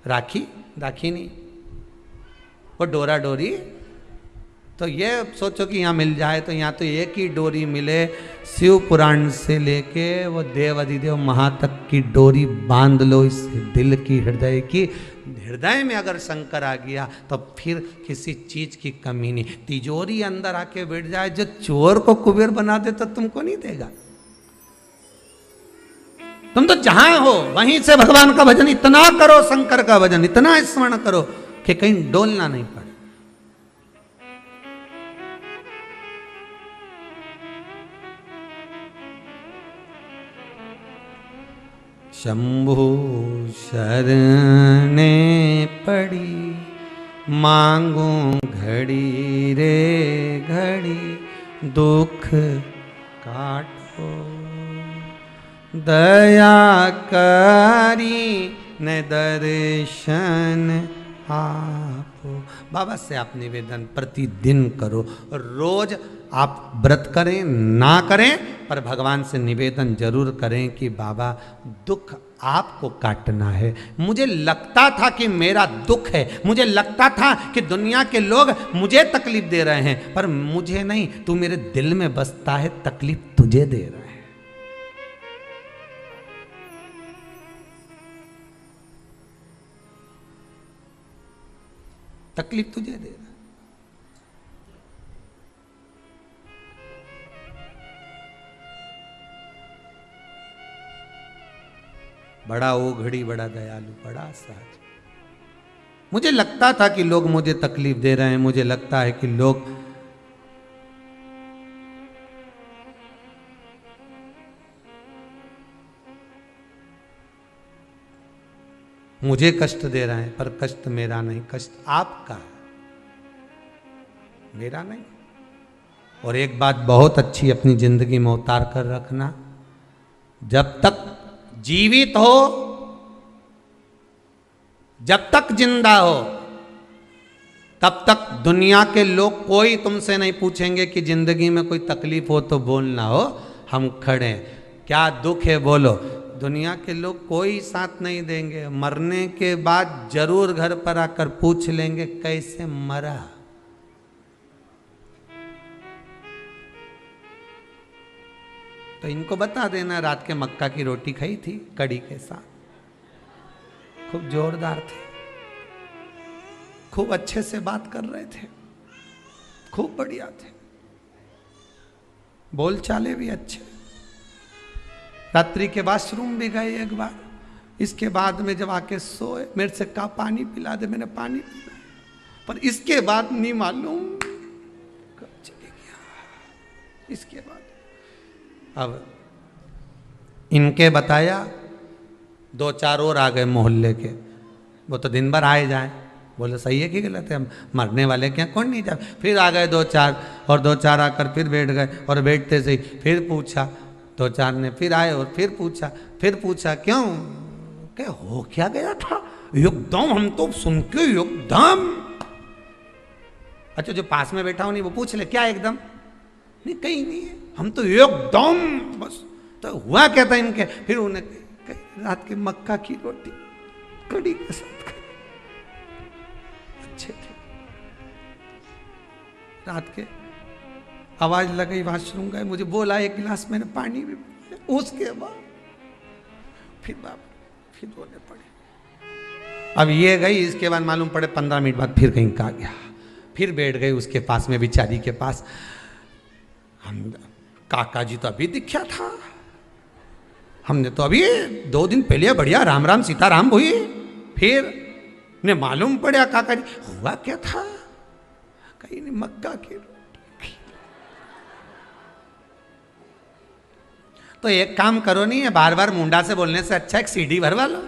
राखी, राखी नहीं, वो डोरा डोरी। तो ये सोचो कि यहाँ मिल जाए तो यहाँ तो एक ही डोरी मिले, शिव पुराण से लेके वो देव अधिदेव महा तक की डोरी बांध लो इस दिल की, हृदय की। हृदय में अगर शंकर आ गया तो फिर किसी चीज की कमी नहीं। तिजोरी अंदर आके बैठ जाए, जो चोर को कुबेर बना दे तो तुमको नहीं देगा। तुम तो जहां हो वहीं से भगवान का भजन इतना करो, शंकर का भजन इतना स्मरण करो कि कहीं डोलना नहीं पड़े। शंभु शरणे पड़ी, मांगू घड़ी रे घड़ी, दुख काटो दया करी न दर्शन आपो। बाबा से आप निवेदन प्रतिदिन करो, रोज आप व्रत करें ना करें, पर भगवान से निवेदन जरूर करें कि बाबा दुख आपको काटना है। मुझे लगता था कि मेरा दुख है, मुझे लगता था कि दुनिया के लोग मुझे तकलीफ दे रहे हैं, पर मुझे नहीं, तू मेरे दिल में बसता है, तकलीफ तुझे दे रहा है। तकलीफ तुझे दे रहा है। बड़ा ओघड़ी, बड़ा दयालु, बड़ा सहज। मुझे लगता था कि लोग मुझे तकलीफ दे रहे हैं, मुझे लगता है कि लोग मुझे कष्ट दे रहे हैं, पर कष्ट मेरा नहीं, कष्ट आपका है, मेरा नहीं। और एक बात बहुत अच्छी अपनी जिंदगी में उतार कर रखना, जब तक जीवित हो, जब तक जिंदा हो, तब तक दुनिया के लोग कोई तुमसे नहीं पूछेंगे कि जिंदगी में कोई तकलीफ हो तो बोलना हो, हम खड़े हैं, क्या दुख है बोलो। दुनिया के लोग कोई साथ नहीं देंगे, मरने के बाद जरूर घर पर आकर पूछ लेंगे कैसे मरा। तो इनको बता देना रात के मक्का की रोटी खाई थी कड़ी के साथ, खूब जोरदार थे, खूब अच्छे से बात कर रहे थे, खूब बढ़िया थे, बोल चाले भी अच्छे। रात्रि के वॉशरूम भी गए एक बार, इसके बाद में जब आके सोए मेरे से कहा पानी पिला दे, मैंने पानी पिला, पर इसके बाद नहीं मालूम कब चले गया। इसके बाद अब इनके बताया, दो चार और आ गए मोहल्ले के, वो तो दिन भर आए जाए, बोले सही है कि गलत है, हम मरने वाले क्या, कौन नहीं जाए। फिर आ गए दो चार, और दो चार आकर फिर बैठ गए, और बैठते से ही फिर पूछा, दो चार ने फिर आए और फिर पूछा क्यों, क्या हो क्या गया था, एकदम हम तो सुन के एकदम। अच्छा जो पास में बैठा हो नहीं वो पूछ ले क्या एकदम, नहीं कहीं नहीं है, हम तो एकदम बस। तो हुआ क्या था इनके, फिर उन्हें रात के मक्का की रोटी कड़ी के साथ खाई, अच्छे थे। रात के आवाज लगाई, वॉशरूम गए, मुझे बोला एक गिलास मैंने पानी भी पिया, उसके बाद फिर बोले पड़े। अब ये गई, इसके बाद मालूम पड़े 15 मिनट बाद फिर कहीं कहा गया, फिर बैठ गई उसके पास में, बिचारी के पास। हम काका जी तो अभी दिखा था, हमने तो अभी 2 दिन पहले बढ़िया राम राम सीताराम हुई, फिर ने मालूम पड़ा काका जी हुआ क्या था, कहीं नहीं मक्का की रोटी। तो एक काम करो, नहीं है बार बार मुंडा से बोलने से अच्छा एक सीडी भरवा लो,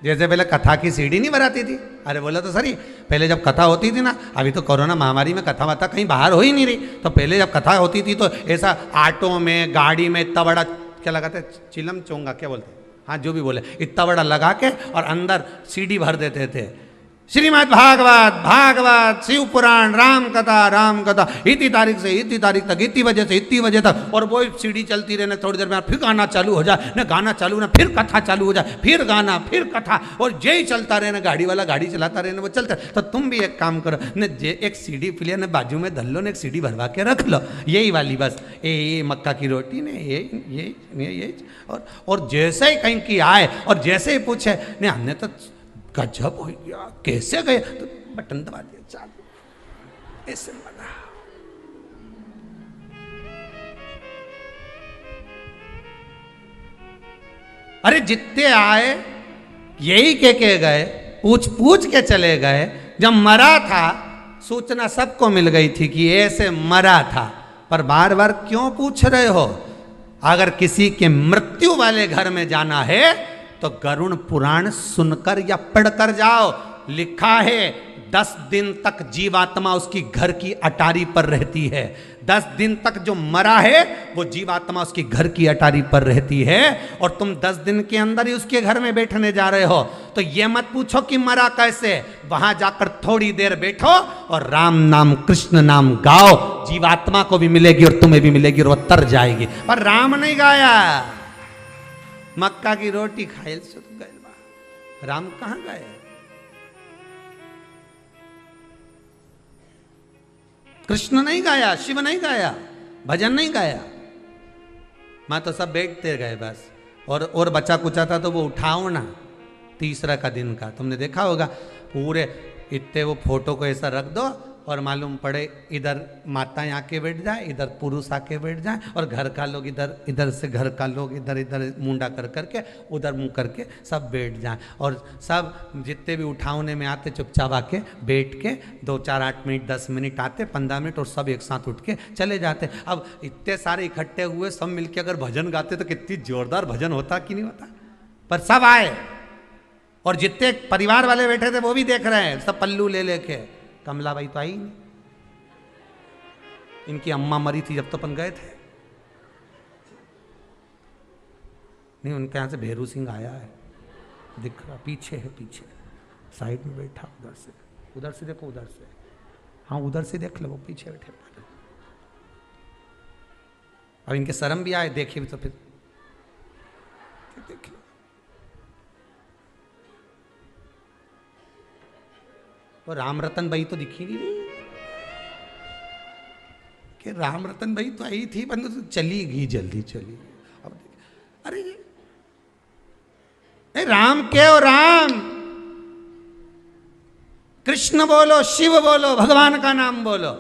जैसे पहले कथा की सीडी नहीं भराती थी। अरे बोला तो सही, पहले जब कथा होती थी ना, अभी तो कोरोना महामारी में कथा वथा कहीं बाहर हो ही नहीं रही, तो पहले जब कथा होती थी तो ऐसा ऑटो में गाड़ी में इतना बड़ा क्या लगाते, चिलम चोंगा क्या बोलते, हाँ जो भी बोले, इतना बड़ा लगा के और अंदर सीडी भर देते थे, श्रीमद् भागवत शिव पुराण राम कथा इतनी तारीख से इतनी तारीख तक, इतनी बजे तक, और वो सीडी चलती रहने, थोड़ी देर में फिर गाना चालू हो जाए, न गाना चालू ना फिर कथा चालू हो जाए, फिर गाना फिर कथा, और यही चलता रहना, गाड़ी वाला गाड़ी चलाता रहना, वो चलता। तो तुम भी एक काम करो न, एक सीडी प्लेयर ने बाजू में धर लो, ने एक सीडी भरवा के रख लो, यही वाली बस, ये मक्का की रोटी ने ये और जैसे ही कहीं की आए और जैसे ही पूछे ने, हमने तो गजब हो गया, कैसे गए, तो बटन दबा दिया चालू, ऐसे बना। अरे जितने आए यही के गए, पूछ के चले गए। जब मरा था सूचना सबको मिल गई थी कि ऐसे मरा था, पर बार बार क्यों पूछ रहे हो। अगर किसी के मृत्यु वाले घर में जाना है तो गरुड़ पुराण सुनकर या पढ़कर जाओ। लिखा है 10 दिन तक जीवात्मा उसकी घर की अटारी पर रहती है, 10 दिन तक जो मरा है वो जीवात्मा उसके घर की अटारी पर रहती है, और तुम 10 दिन के अंदर ही उसके घर में बैठने जा रहे हो। तो ये मत पूछो कि मरा कैसे, वहां जाकर थोड़ी देर बैठो और राम नाम कृष्ण नाम गाओ, जीवात्मा को भी मिलेगी और तुम्हें भी मिलेगी और वो तर जाएगी। पर राम नहीं गाया, मक्का की रोटी खाए से तो गए, राम कहां गए? कृष्ण नहीं गाया, शिव नहीं गाया, भजन नहीं गाया, मैं तो सब बैठते गए बस। और बचा कुचा था तो वो उठाओ ना, तीसरा का दिन का तुमने देखा होगा, पूरे इतने वो फोटो को ऐसा रख दो और मालूम पड़े इधर माताएं आके बैठ जाए, इधर पुरुष आके बैठ जाए, और घर का लोग इधर, इधर से घर का लोग इधर इधर मुंडा कर करके उधर मुंह करके सब बैठ जाए, और सब जितने भी उठावने में आते चुपचाप आके बैठ के 2 4 8 मिनट 10 मिनट आते, 15 मिनट, और सब एक साथ उठ के चले जाते। अब इतने सारे इकट्ठे हुए सब मिलके अगर भजन गाते तो कितनी जोरदार भजन होता कि नहीं होता। पर सब आए, और जितने परिवार वाले बैठे थे वो भी देख रहे हैं, सब पल्लू ले लेके। कमलाबाई तो आई नहीं, इनकी अम्मा मरी थी जब तो अपन गए थे, नहीं उनके यहां से भेरू सिंह आया है, दिख रहा पीछे है, पीछे साइड में बैठा, उधर से देखो, उधर से, हाँ उधर से देख लो, वो पीछे बैठे। अब इनके शर्म भी आए, देखे भी तो फिर देख लो। और राम रतन भाई तो दिखी नहीं कि राम रतन भाई तो आई थी, बंद तो चली गई, जल्दी चली गई। अब अरे राम के हो, राम कृष्ण बोलो, शिव बोलो, भगवान का नाम बोलो।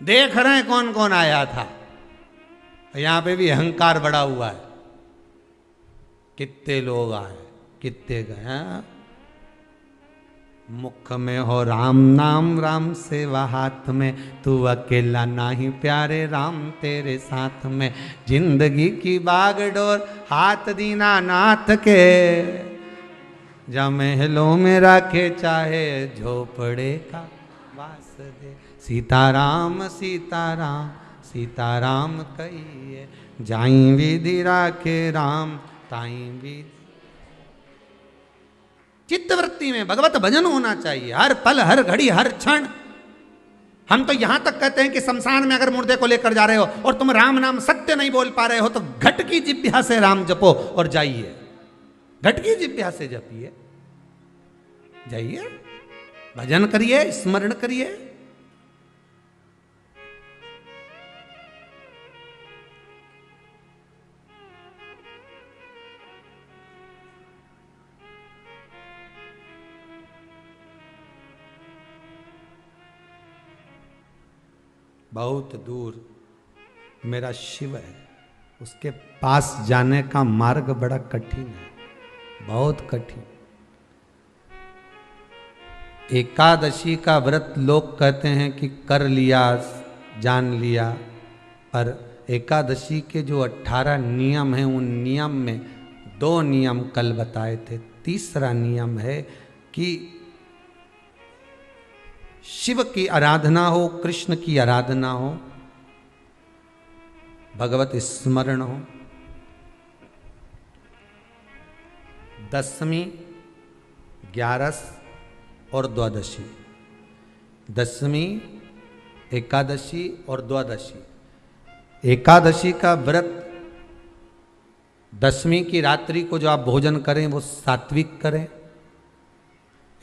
देख रहे हैं कौन कौन आया था, यहां पे भी अहंकार बड़ा हुआ है, कितने लोग आए, कितने गए। मुख में हो राम नाम, राम सेवा हाथ में, तू अकेला नहीं प्यारे, राम तेरे साथ में। जिंदगी की बागडोर हाथ दीना नाथ के, जा महलों में रखे चाहे झोपड़े का वास दे। सीताराम सीताराम सीताराम कहिए, जाई विधि राखे राम ताई विधि। चित्तवृत्ति में भगवत भजन होना चाहिए, हर पल हर घड़ी हर क्षण। हम तो यहां तक कहते हैं कि शमशान में अगर मुर्दे को लेकर जा रहे हो और तुम राम नाम सत्य नहीं बोल पा रहे हो तो घट की जिह्वा से राम जपो और जाइए, घट की जिह्वा से जपिए, जाइए भजन करिए, स्मरण करिए। बहुत दूर मेरा शिव है, उसके पास जाने का मार्ग बड़ा कठिन है, बहुत कठिन। एकादशी का व्रत लोग कहते हैं कि कर लिया, जान लिया, पर एकादशी के जो 18 नियम हैं उन नियम में 2 नियम कल बताए थे। तीसरा नियम है कि शिव की आराधना हो, कृष्ण की आराधना हो, भगवत स्मरण हो। 10वीं, 11 और द्वादशी, 10वीं, एकादशी और द्वादशी। एकादशी का व्रत 10वीं की रात्रि को जो आप भोजन करें वो सात्विक करें,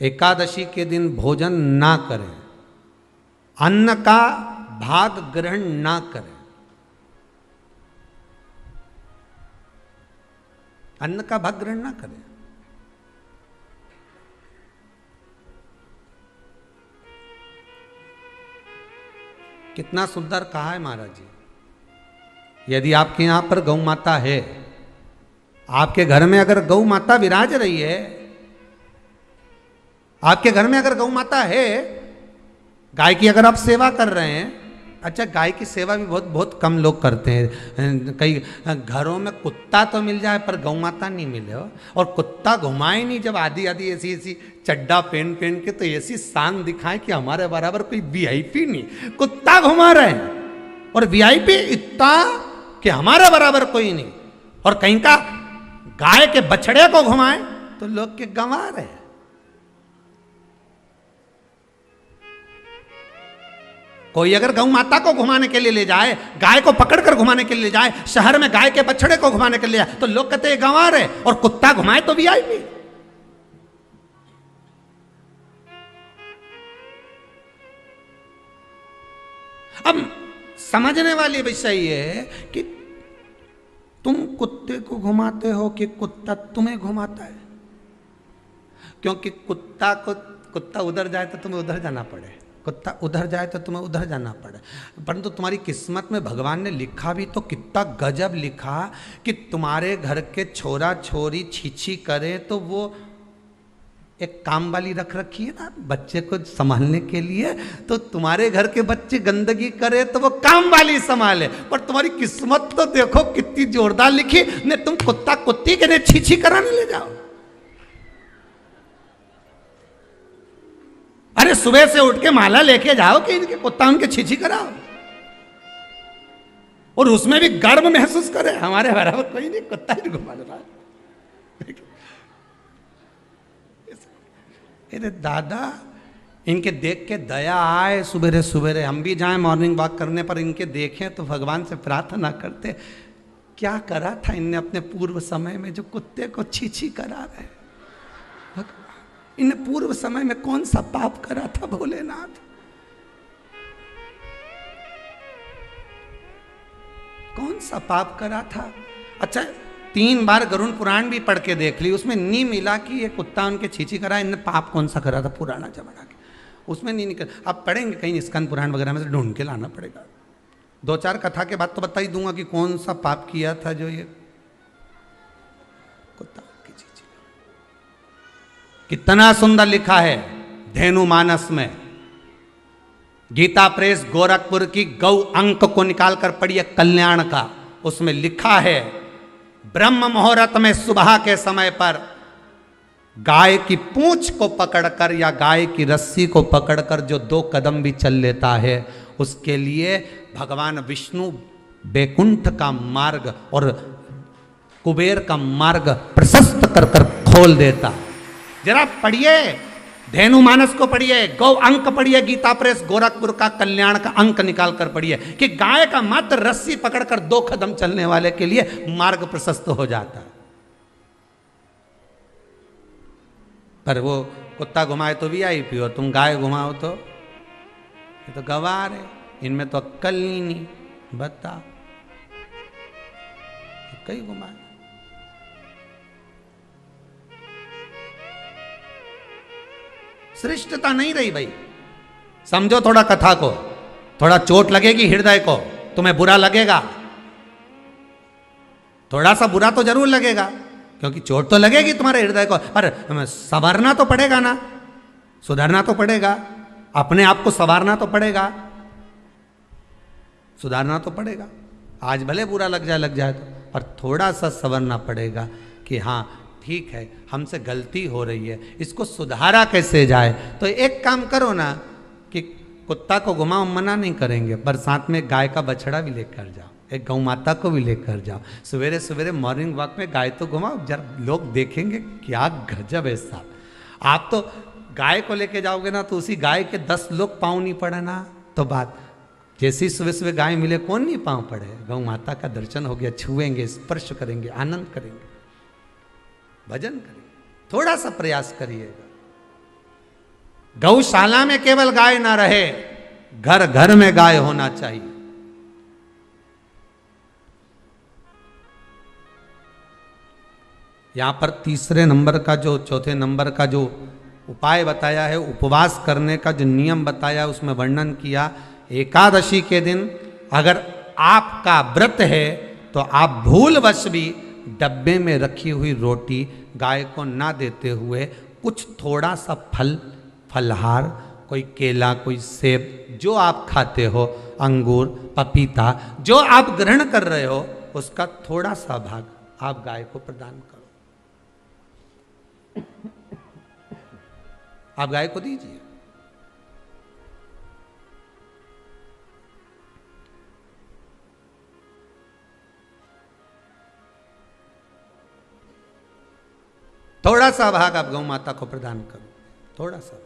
एकादशी के दिन भोजन ना करें, अन्न का भाग ग्रहण ना करें, अन्न का भाग ग्रहण ना करें। कितना सुंदर कहा है महाराज जी। यदि आपके यहां पर गौ माता है, आपके घर में अगर गौ माता विराज रही है, आपके घर में अगर गौ माता है, गाय की अगर आप सेवा कर रहे हैं, अच्छा, गाय की सेवा भी बहुत बहुत कम लोग करते हैं। कई घरों में कुत्ता तो मिल जाए पर गौ माता नहीं मिले हो, और कुत्ता घुमाए नहीं जब आधी आधी ऐसी ऐसी चड्डा पहन पहन के, तो ऐसी शान दिखाए कि हमारे बराबर कोई वीआईपी नहीं, कुत्ता घुमा रहे हैं, और वीआईपी इतना कि हमारे बराबर कोई नहीं। और कहीं का गाय के बछड़े को घुमाए तो लोग के गंवा रहे हैं। कोई अगर गौ माता को घुमाने के लिए ले जाए, गाय को पकड़कर घुमाने के लिए ले जाए, शहर में गाय के बछड़े को घुमाने के लिए जाए, तो लोग कहते हैं गंवा रहे, और कुत्ता घुमाए तो वीआईपी। अब समझने वाली विषय ये है कि तुम कुत्ते को घुमाते हो कि कुत्ता तुम्हें घुमाता है। क्योंकि कुत्ता उधर जाए तो तुम्हें उधर जाना पड़े, कुत्ता उधर जाए तो तुम्हें उधर जाना पड़े। परंतु तुम्हारी किस्मत में भगवान ने लिखा भी तो कितना गजब लिखा कि तुम्हारे घर के छोरा छोरी छीछी करे तो वो एक काम वाली रख रखी है ना बच्चे को संभालने के लिए, तो तुम्हारे घर के बच्चे गंदगी करे तो वो काम वाली संभाले। पर तुम्हारी किस्मत तो देखो कितनी जोरदार लिखी, ने तुम कुत्ता कुत्ती के ने छीछी कराने ले जाओ। अरे सुबह से उठ के माला लेके जाओ कि इनके कुत्ता उनके छीछी कराओ, और उसमें भी गर्व महसूस करे हमारे बराबर कोई नहीं, कुत्ता ही घुमा रहा है। अरे दादा, इनके देख के दया आए, सुबेरे सुबेरे हम भी जाएं मॉर्निंग वॉक करने पर इनके देखें तो भगवान से प्रार्थना करते, क्या करा था इनने अपने पूर्व समय में जो कुत्ते को छीछी करा रहे। इन पूर्व समय में कौन सा पाप करा था भोलेनाथ, कौन सा पाप करा था। अच्छा, 3 बार गरुण पुराण भी पढ़ के देख ली, उसमें नहीं मिला कि ये कुत्ता उनके छीछी करा, इनने पाप कौन सा करा था पुराना जमाना के, उसमें नहीं निकल। अब पढ़ेंगे कहीं स्कंद पुराण वगैरह में से ढूंढ के लाना पड़ेगा। 2-4 कथा के बाद तो बता ही दूंगा कि कौन सा पाप किया था जो ये कुत्ता की छीछी। कितना सुंदर लिखा है धेनु मानस में, गीता प्रेस गोरखपुर की गौ अंक को निकालकर पढ़िए कल्याण का, उसमें लिखा है ब्रह्म मुहूर्त में सुबह के समय पर गाय की पूंछ को पकड़कर या गाय की रस्सी को पकड़कर जो 2 कदम भी चल लेता है, उसके लिए भगवान विष्णु बैकुंठ का मार्ग और कुबेर का मार्ग प्रशस्त कर कर खोल देता। जरा पढ़िए धेनु मानस को पढ़िए, गौ अंक पढ़िए, गीता प्रेस गोरखपुर का कल्याण का अंक निकाल कर पढ़िए कि गाय का मात्र रस्सी पकड़कर 2 कदम चलने वाले के लिए मार्ग प्रशस्त हो जाता है। पर वो कुत्ता घुमाए तो वीआईपी हो, तुम गाय घुमाओ तो ये तो गवार है, इनमें तो अक्कल ही नहीं। बता कहीं घुमाए। श्रेष्ठता नहीं रही भाई। समझो थोड़ा कथा को, थोड़ा चोट लगेगी हृदय को, तुम्हें बुरा लगेगा, थोड़ा सा बुरा तो जरूर लगेगा क्योंकि चोट तो लगेगी तुम्हारे हृदय को, पर संवरना तो पड़ेगा ना, सुधारना तो पड़ेगा, अपने आप को संवारना तो पड़ेगा, सुधारना तो पड़ेगा। आज भले बुरा लग जाए तो, पर थोड़ा सा संवरना पड़ेगा कि हाँ ठीक है हमसे गलती हो रही है, इसको सुधारा कैसे जाए। तो एक काम करो ना कि कुत्ता को घुमाओ, मना नहीं करेंगे, पर साथ में गाय का बछड़ा भी लेकर जाओ, एक गौ माता को भी लेकर जाओ, सवेरे सवेरे मॉर्निंग वॉक में गाय तो घुमाओ, जरा लोग देखेंगे क्या गजब है साहब। आप तो गाय को लेके जाओगे ना तो उसी गाय के 10 लोग पाँव नहीं पड़े ना, तो बात जैसी सुबह सुबह गाय मिले कौन नहीं पाँव पड़े। गौ माता का दर्शन हो गया, छुएंगे, स्पर्श करेंगे, आनंद करेंगे, भजन करेंगे। थोड़ा सा प्रयास करिएगा। गौशाला में केवल गाय ना रहे, घर घर में गाय होना चाहिए। यहां पर तीसरे नंबर का जो, चौथे नंबर का जो उपाय बताया है, उपवास करने का जो नियम बताया उसमें वर्णन किया, एकादशी के दिन अगर आपका व्रत है तो आप भूलवश भी डब्बे में रखी हुई रोटी गाय को ना देते हुए कुछ थोड़ा सा फल, फलहार, कोई केला, कोई सेब, जो आप खाते हो अंगूर, पपीता जो आप ग्रहण कर रहे हो उसका थोड़ा सा भाग आप गाय को प्रदान करो। आप गाय को दीजिए। थोड़ा सा भाग आप गौ माता को प्रदान करो, थोड़ा सा।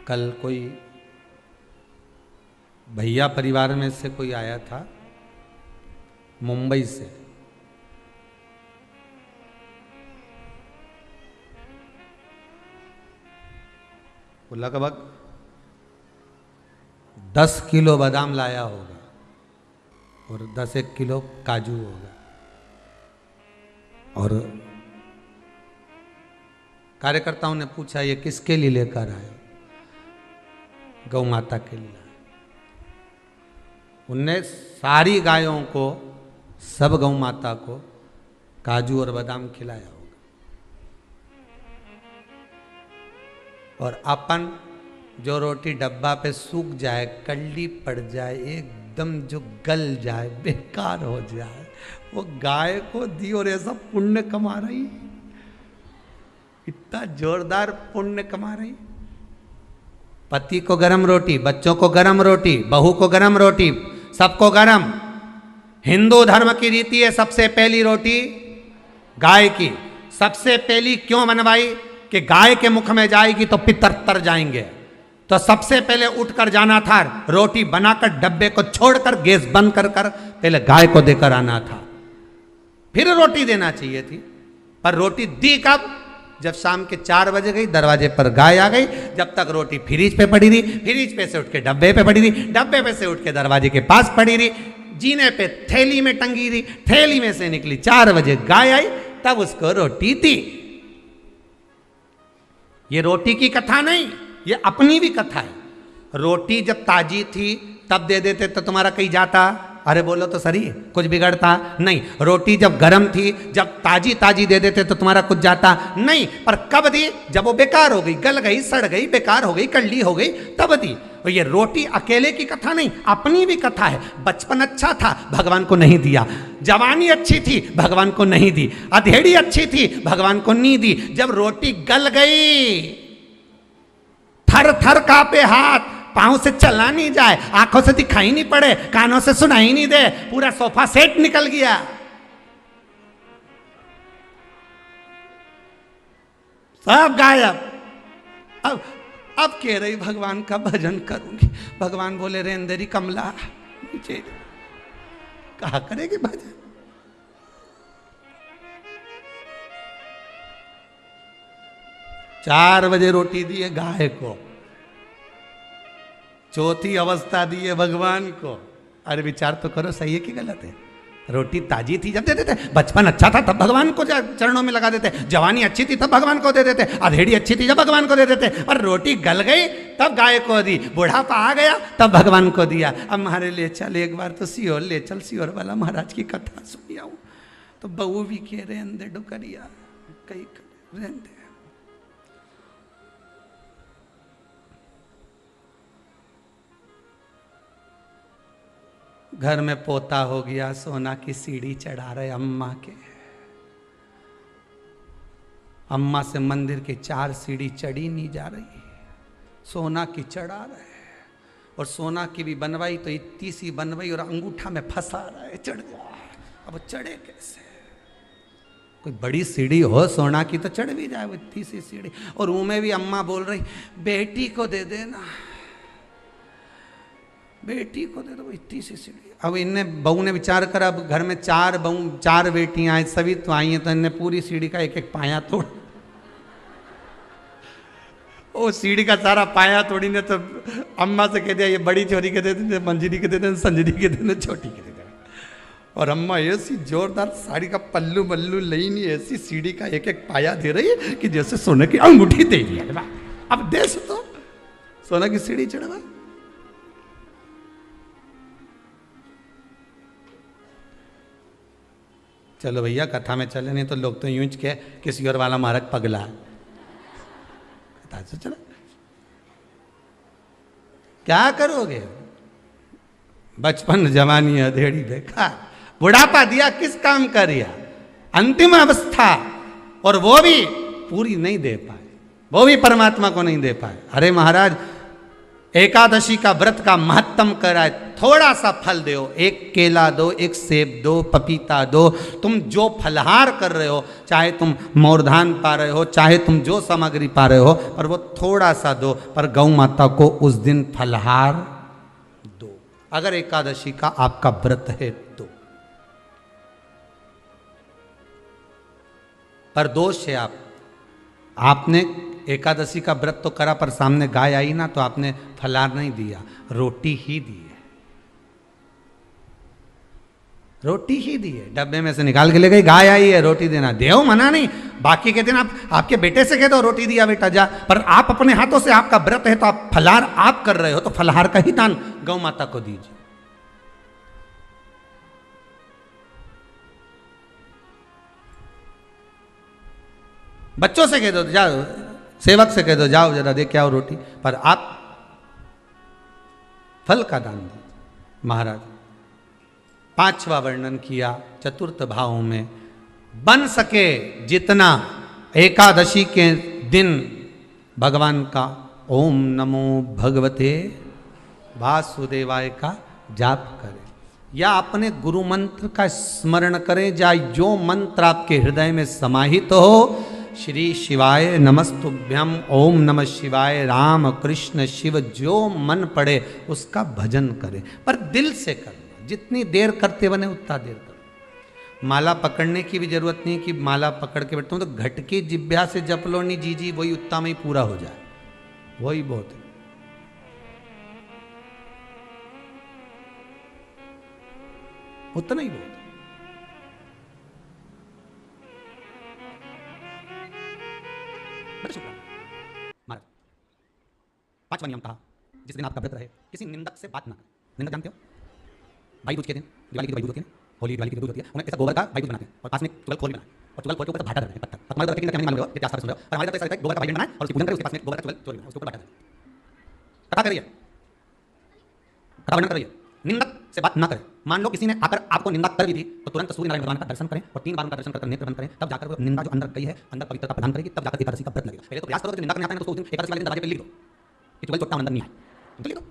कल कोई भैया परिवार में से कोई आया था मुंबई से, वो लगभग 10 किलो बादाम लाया होगा और 10-1 किलो काजू होगा, और कार्यकर्ताओं ने पूछा ये किसके लिए लेकर आए? गौ माता के लिए। उनने सारी गायों को, सब गौ माता को काजू और बादाम खिलाया होगा। और अपन जो रोटी डब्बा पे सूख जाए, कल्ली पड़ जाए, एकदम जो गल जाए, बेकार हो जाए, वो गाय को दी और ऐसा पुण्य कमा रही, इतना जोरदार पुण्य कमा रही। पति को गरम रोटी, बच्चों को गरम रोटी, बहू को गरम रोटी, सबको गरम। हिंदू धर्म की रीति है सबसे पहली रोटी गाय की। सबसे पहली क्यों बनवाई? कि गाय के मुख में जाएगी तो पितर तर जाएंगे, तो सबसे पहले उठकर जाना था, रोटी बनाकर डब्बे को छोड़कर गैस बंद कर पहले गाय को देकर आना था, फिर रोटी देना चाहिए थी। पर रोटी दी कब? जब शाम के 4 बजे गई, दरवाजे पर गाय आ गई। जब तक रोटी फ्रिज पे पड़ी रही, फ्रिज पे से उठ के डब्बे पे पड़ी रही, डब्बे पे से उठ के दरवाजे के पास पड़ी रही, जीने पे थैली में टंगी रही, थैली में से निकली, 4 बजे गाय आई, तब उसको रोटी दी। ये रोटी की कथा नहीं, ये अपनी भी कथा है। रोटी जब ताजी थी तब दे देते तो तुम्हारा कहीं जाता? अरे बोलो तो सही, कुछ बिगड़ता नहीं। रोटी जब गर्म थी, जब ताजी ताजी दे देते तो तुम्हारा कुछ जाता नहीं। पर कब दी? जब वो बेकार हो गई, गल गई, सड़ गई, बेकार हो गई, कल्ली हो गई, तब दी। और ये रोटी अकेले की कथा नहीं, अपनी भी कथा है। बचपन अच्छा था, भगवान को नहीं दिया। जवानी अच्छी थी, भगवान को नहीं दी। अधेड़ी अच्छी थी, भगवान को नहीं दी। जब रोटी गल गई, थर थर कांपे हाथ, पांव से चला नहीं जाए, आंखों से दिखाई नहीं पड़े, कानों से सुनाई नहीं दे, पूरा सोफा सेट निकल गया। सब गायब। अब कह रही भगवान का भजन करूंगी। भगवान बोले रेंदेरी कमला नीचे, कहा करेगी भजन? चार बजे रोटी दी है गाय को, चौथी अवस्था दी है भगवान को। अरे विचार तो करो, सही है कि गलत है? रोटी ताजी थी जब दे देते, बचपन अच्छा था तब भगवान को चरणों में लगा देते, जवानी अच्छी थी तब भगवान को दे देते, अधेड़ी अच्छी थी जब भगवान को दे देते, और रोटी गल गई तब गाय को दी, बुढ़ापा आ गया तब भगवान को दिया। अब हमारे ले चल एक बार तो सीहोर ले चल, सीहोर वाला महाराज की कथा सुनी आऊं। तो बहू भी कह रहे अंदर डुकरिया कई रहते। घर में पोता हो गया, सोना की सीढ़ी चढ़ा रहे अम्मा के। अम्मा से मंदिर के 4 सीढ़ी चढ़ी नहीं जा रही, सोना की चढ़ा रहे। और सोना की भी बनवाई तो इतनी सी बनवाई और अंगूठा में फंसा रहा है, चढ़ गया। अब चढ़े कैसे? कोई बड़ी सीढ़ी हो सोना की तो चढ़ भी जाए, वो इतनी सी सीढ़ी। और मुंह में भी अम्मा बोल रही बेटी को दे देना, बेटी को दे दो, इतनी सी सीढ़ी। अब इनने बहू ने विचार करा, अब घर में 4 बहू 4 बेटियां हैं, सभी तो आई हैं, तो इनने पूरी सीढ़ी का एक एक पाया तोड़, वो सीढ़ी का सारा पाया तोड़ी ने। तो अम्मा से कह दिया ये बड़ी छोरी के दे देते, मंजरी के दे देते, संजरी के दे देते, छोटी के दे देते। और अम्मा ऐसी जोरदार साड़ी का पल्लू मल्लू लई नहीं, ऐसी सीढ़ी का एक एक पाया दे रही है कि जैसे सोने की अंगूठी दे दी। अब दे तो सोना की सीढ़ी चढ़वा। चलो भैया कथा में चले, नहीं तो लोग तो यूं के किसी और वाला महाराज पगला है। कथा से चला, क्या करोगे? बचपन जवानी अधेड़ी बेकार, बुढ़ापा दिया किस काम का रिया, अंतिम अवस्था, और वो भी पूरी नहीं दे पाए, वो भी परमात्मा को नहीं दे पाए। अरे महाराज एकादशी का व्रत का महत्तम कराए, थोड़ा सा फल दो, एक केला दो, एक सेब दो, पपीता दो, तुम जो फलहार कर रहे हो, चाहे तुम मोरधान पा रहे हो, चाहे तुम जो सामग्री पा रहे हो, पर वो थोड़ा सा दो, पर गौ माता को उस दिन फलहार दो, अगर एकादशी का आपका व्रत है तो। पर दोष है आपने एकादशी का व्रत तो करा, पर सामने गाय आई ना तो आपने फलाहार नहीं दिया, रोटी ही दी है, रोटी ही दी है, डब्बे में से निकाल के ले गई, गाय आई है रोटी देना, देव मना नहीं, बाकी के दिन आप आपके बेटे से कह दो रोटी दिया बेटा जा, पर आप अपने हाथों से, आपका व्रत है तो आप फलाहार आप कर रहे हो, तो फलाहार का ही दान गौ माता को दीजिए। बच्चों से कह दो, जाओ सेवक से कह दो जाओ जरा दे के आओ रोटी, पर आप फल का दान दीजिए। महाराज पांचवा वर्णन किया चतुर्थ भाव में, बन सके जितना एकादशी के दिन भगवान का ओम नमो भगवते वासुदेवाय का जाप करें, या अपने गुरु मंत्र का स्मरण करें, या जो मंत्र आपके हृदय में समाहित हो, श्री शिवाय नमस्तुभ्यम, ओम नमः शिवाय, राम कृष्ण शिव, जो मन पड़े उसका भजन करें, पर दिल से करना, जितनी देर करते बने उतना देर करो। माला पकड़ने की भी जरूरत नहीं कि माला पकड़ के बैठता हूँ तो घट की जिब्या से जप लो, नहीं जी जी वही उतना में ही पूरा हो जाए, वही बहुत है। उतना ही बहुत। महाराज पांचवा नियम कहा, जिस दिन आपका व्रत रहे किसी निंदक से बात ना करें। निंदक जानते हो, भाई दूज के दिन, दिवाली की भाई दूज होती है, होली दिवाली की दूज होती है, उन्हें ऐसा गोबर का भाई दूज बनाते हैं और पास में चुगल खोल बनाए और चुगल खोल के ऊपर भाटा डालते हैं पत्थर। हमारे तरफ के नहीं मालूम आसपास सुन रहे हो, पर हमारे तरफ ऐसा गोबर का भाई बनाए और उसकी पूजन करें, उसके पास में गोबर का चुगल चोरी बनाए, उसके ऊपर भाटा डालें। कथा करिए, कथा वर्णन करिए, निंदक से बात ना करें। मान लो किसी ने आकर आपको निंदा कर दी थी तो तुरंत सूर्य नारायण भगवान का दर्शन करें और 3 बार उनका दर्शन कर नेत्र बंद करें, तब जाकर वो निंदा जो अंदर गई है अंदर पवित्रता प्रदान करेगी, तब जाकर एकादशी का व्रत लगेगा। पहले तो प्रयास करो, जो निंदा करने आता है तो उसको एकादशी वाले दिन दरवाजे पे लिख दो कि चुगल चोटता अंदर नहीं आए, तो लिख दो।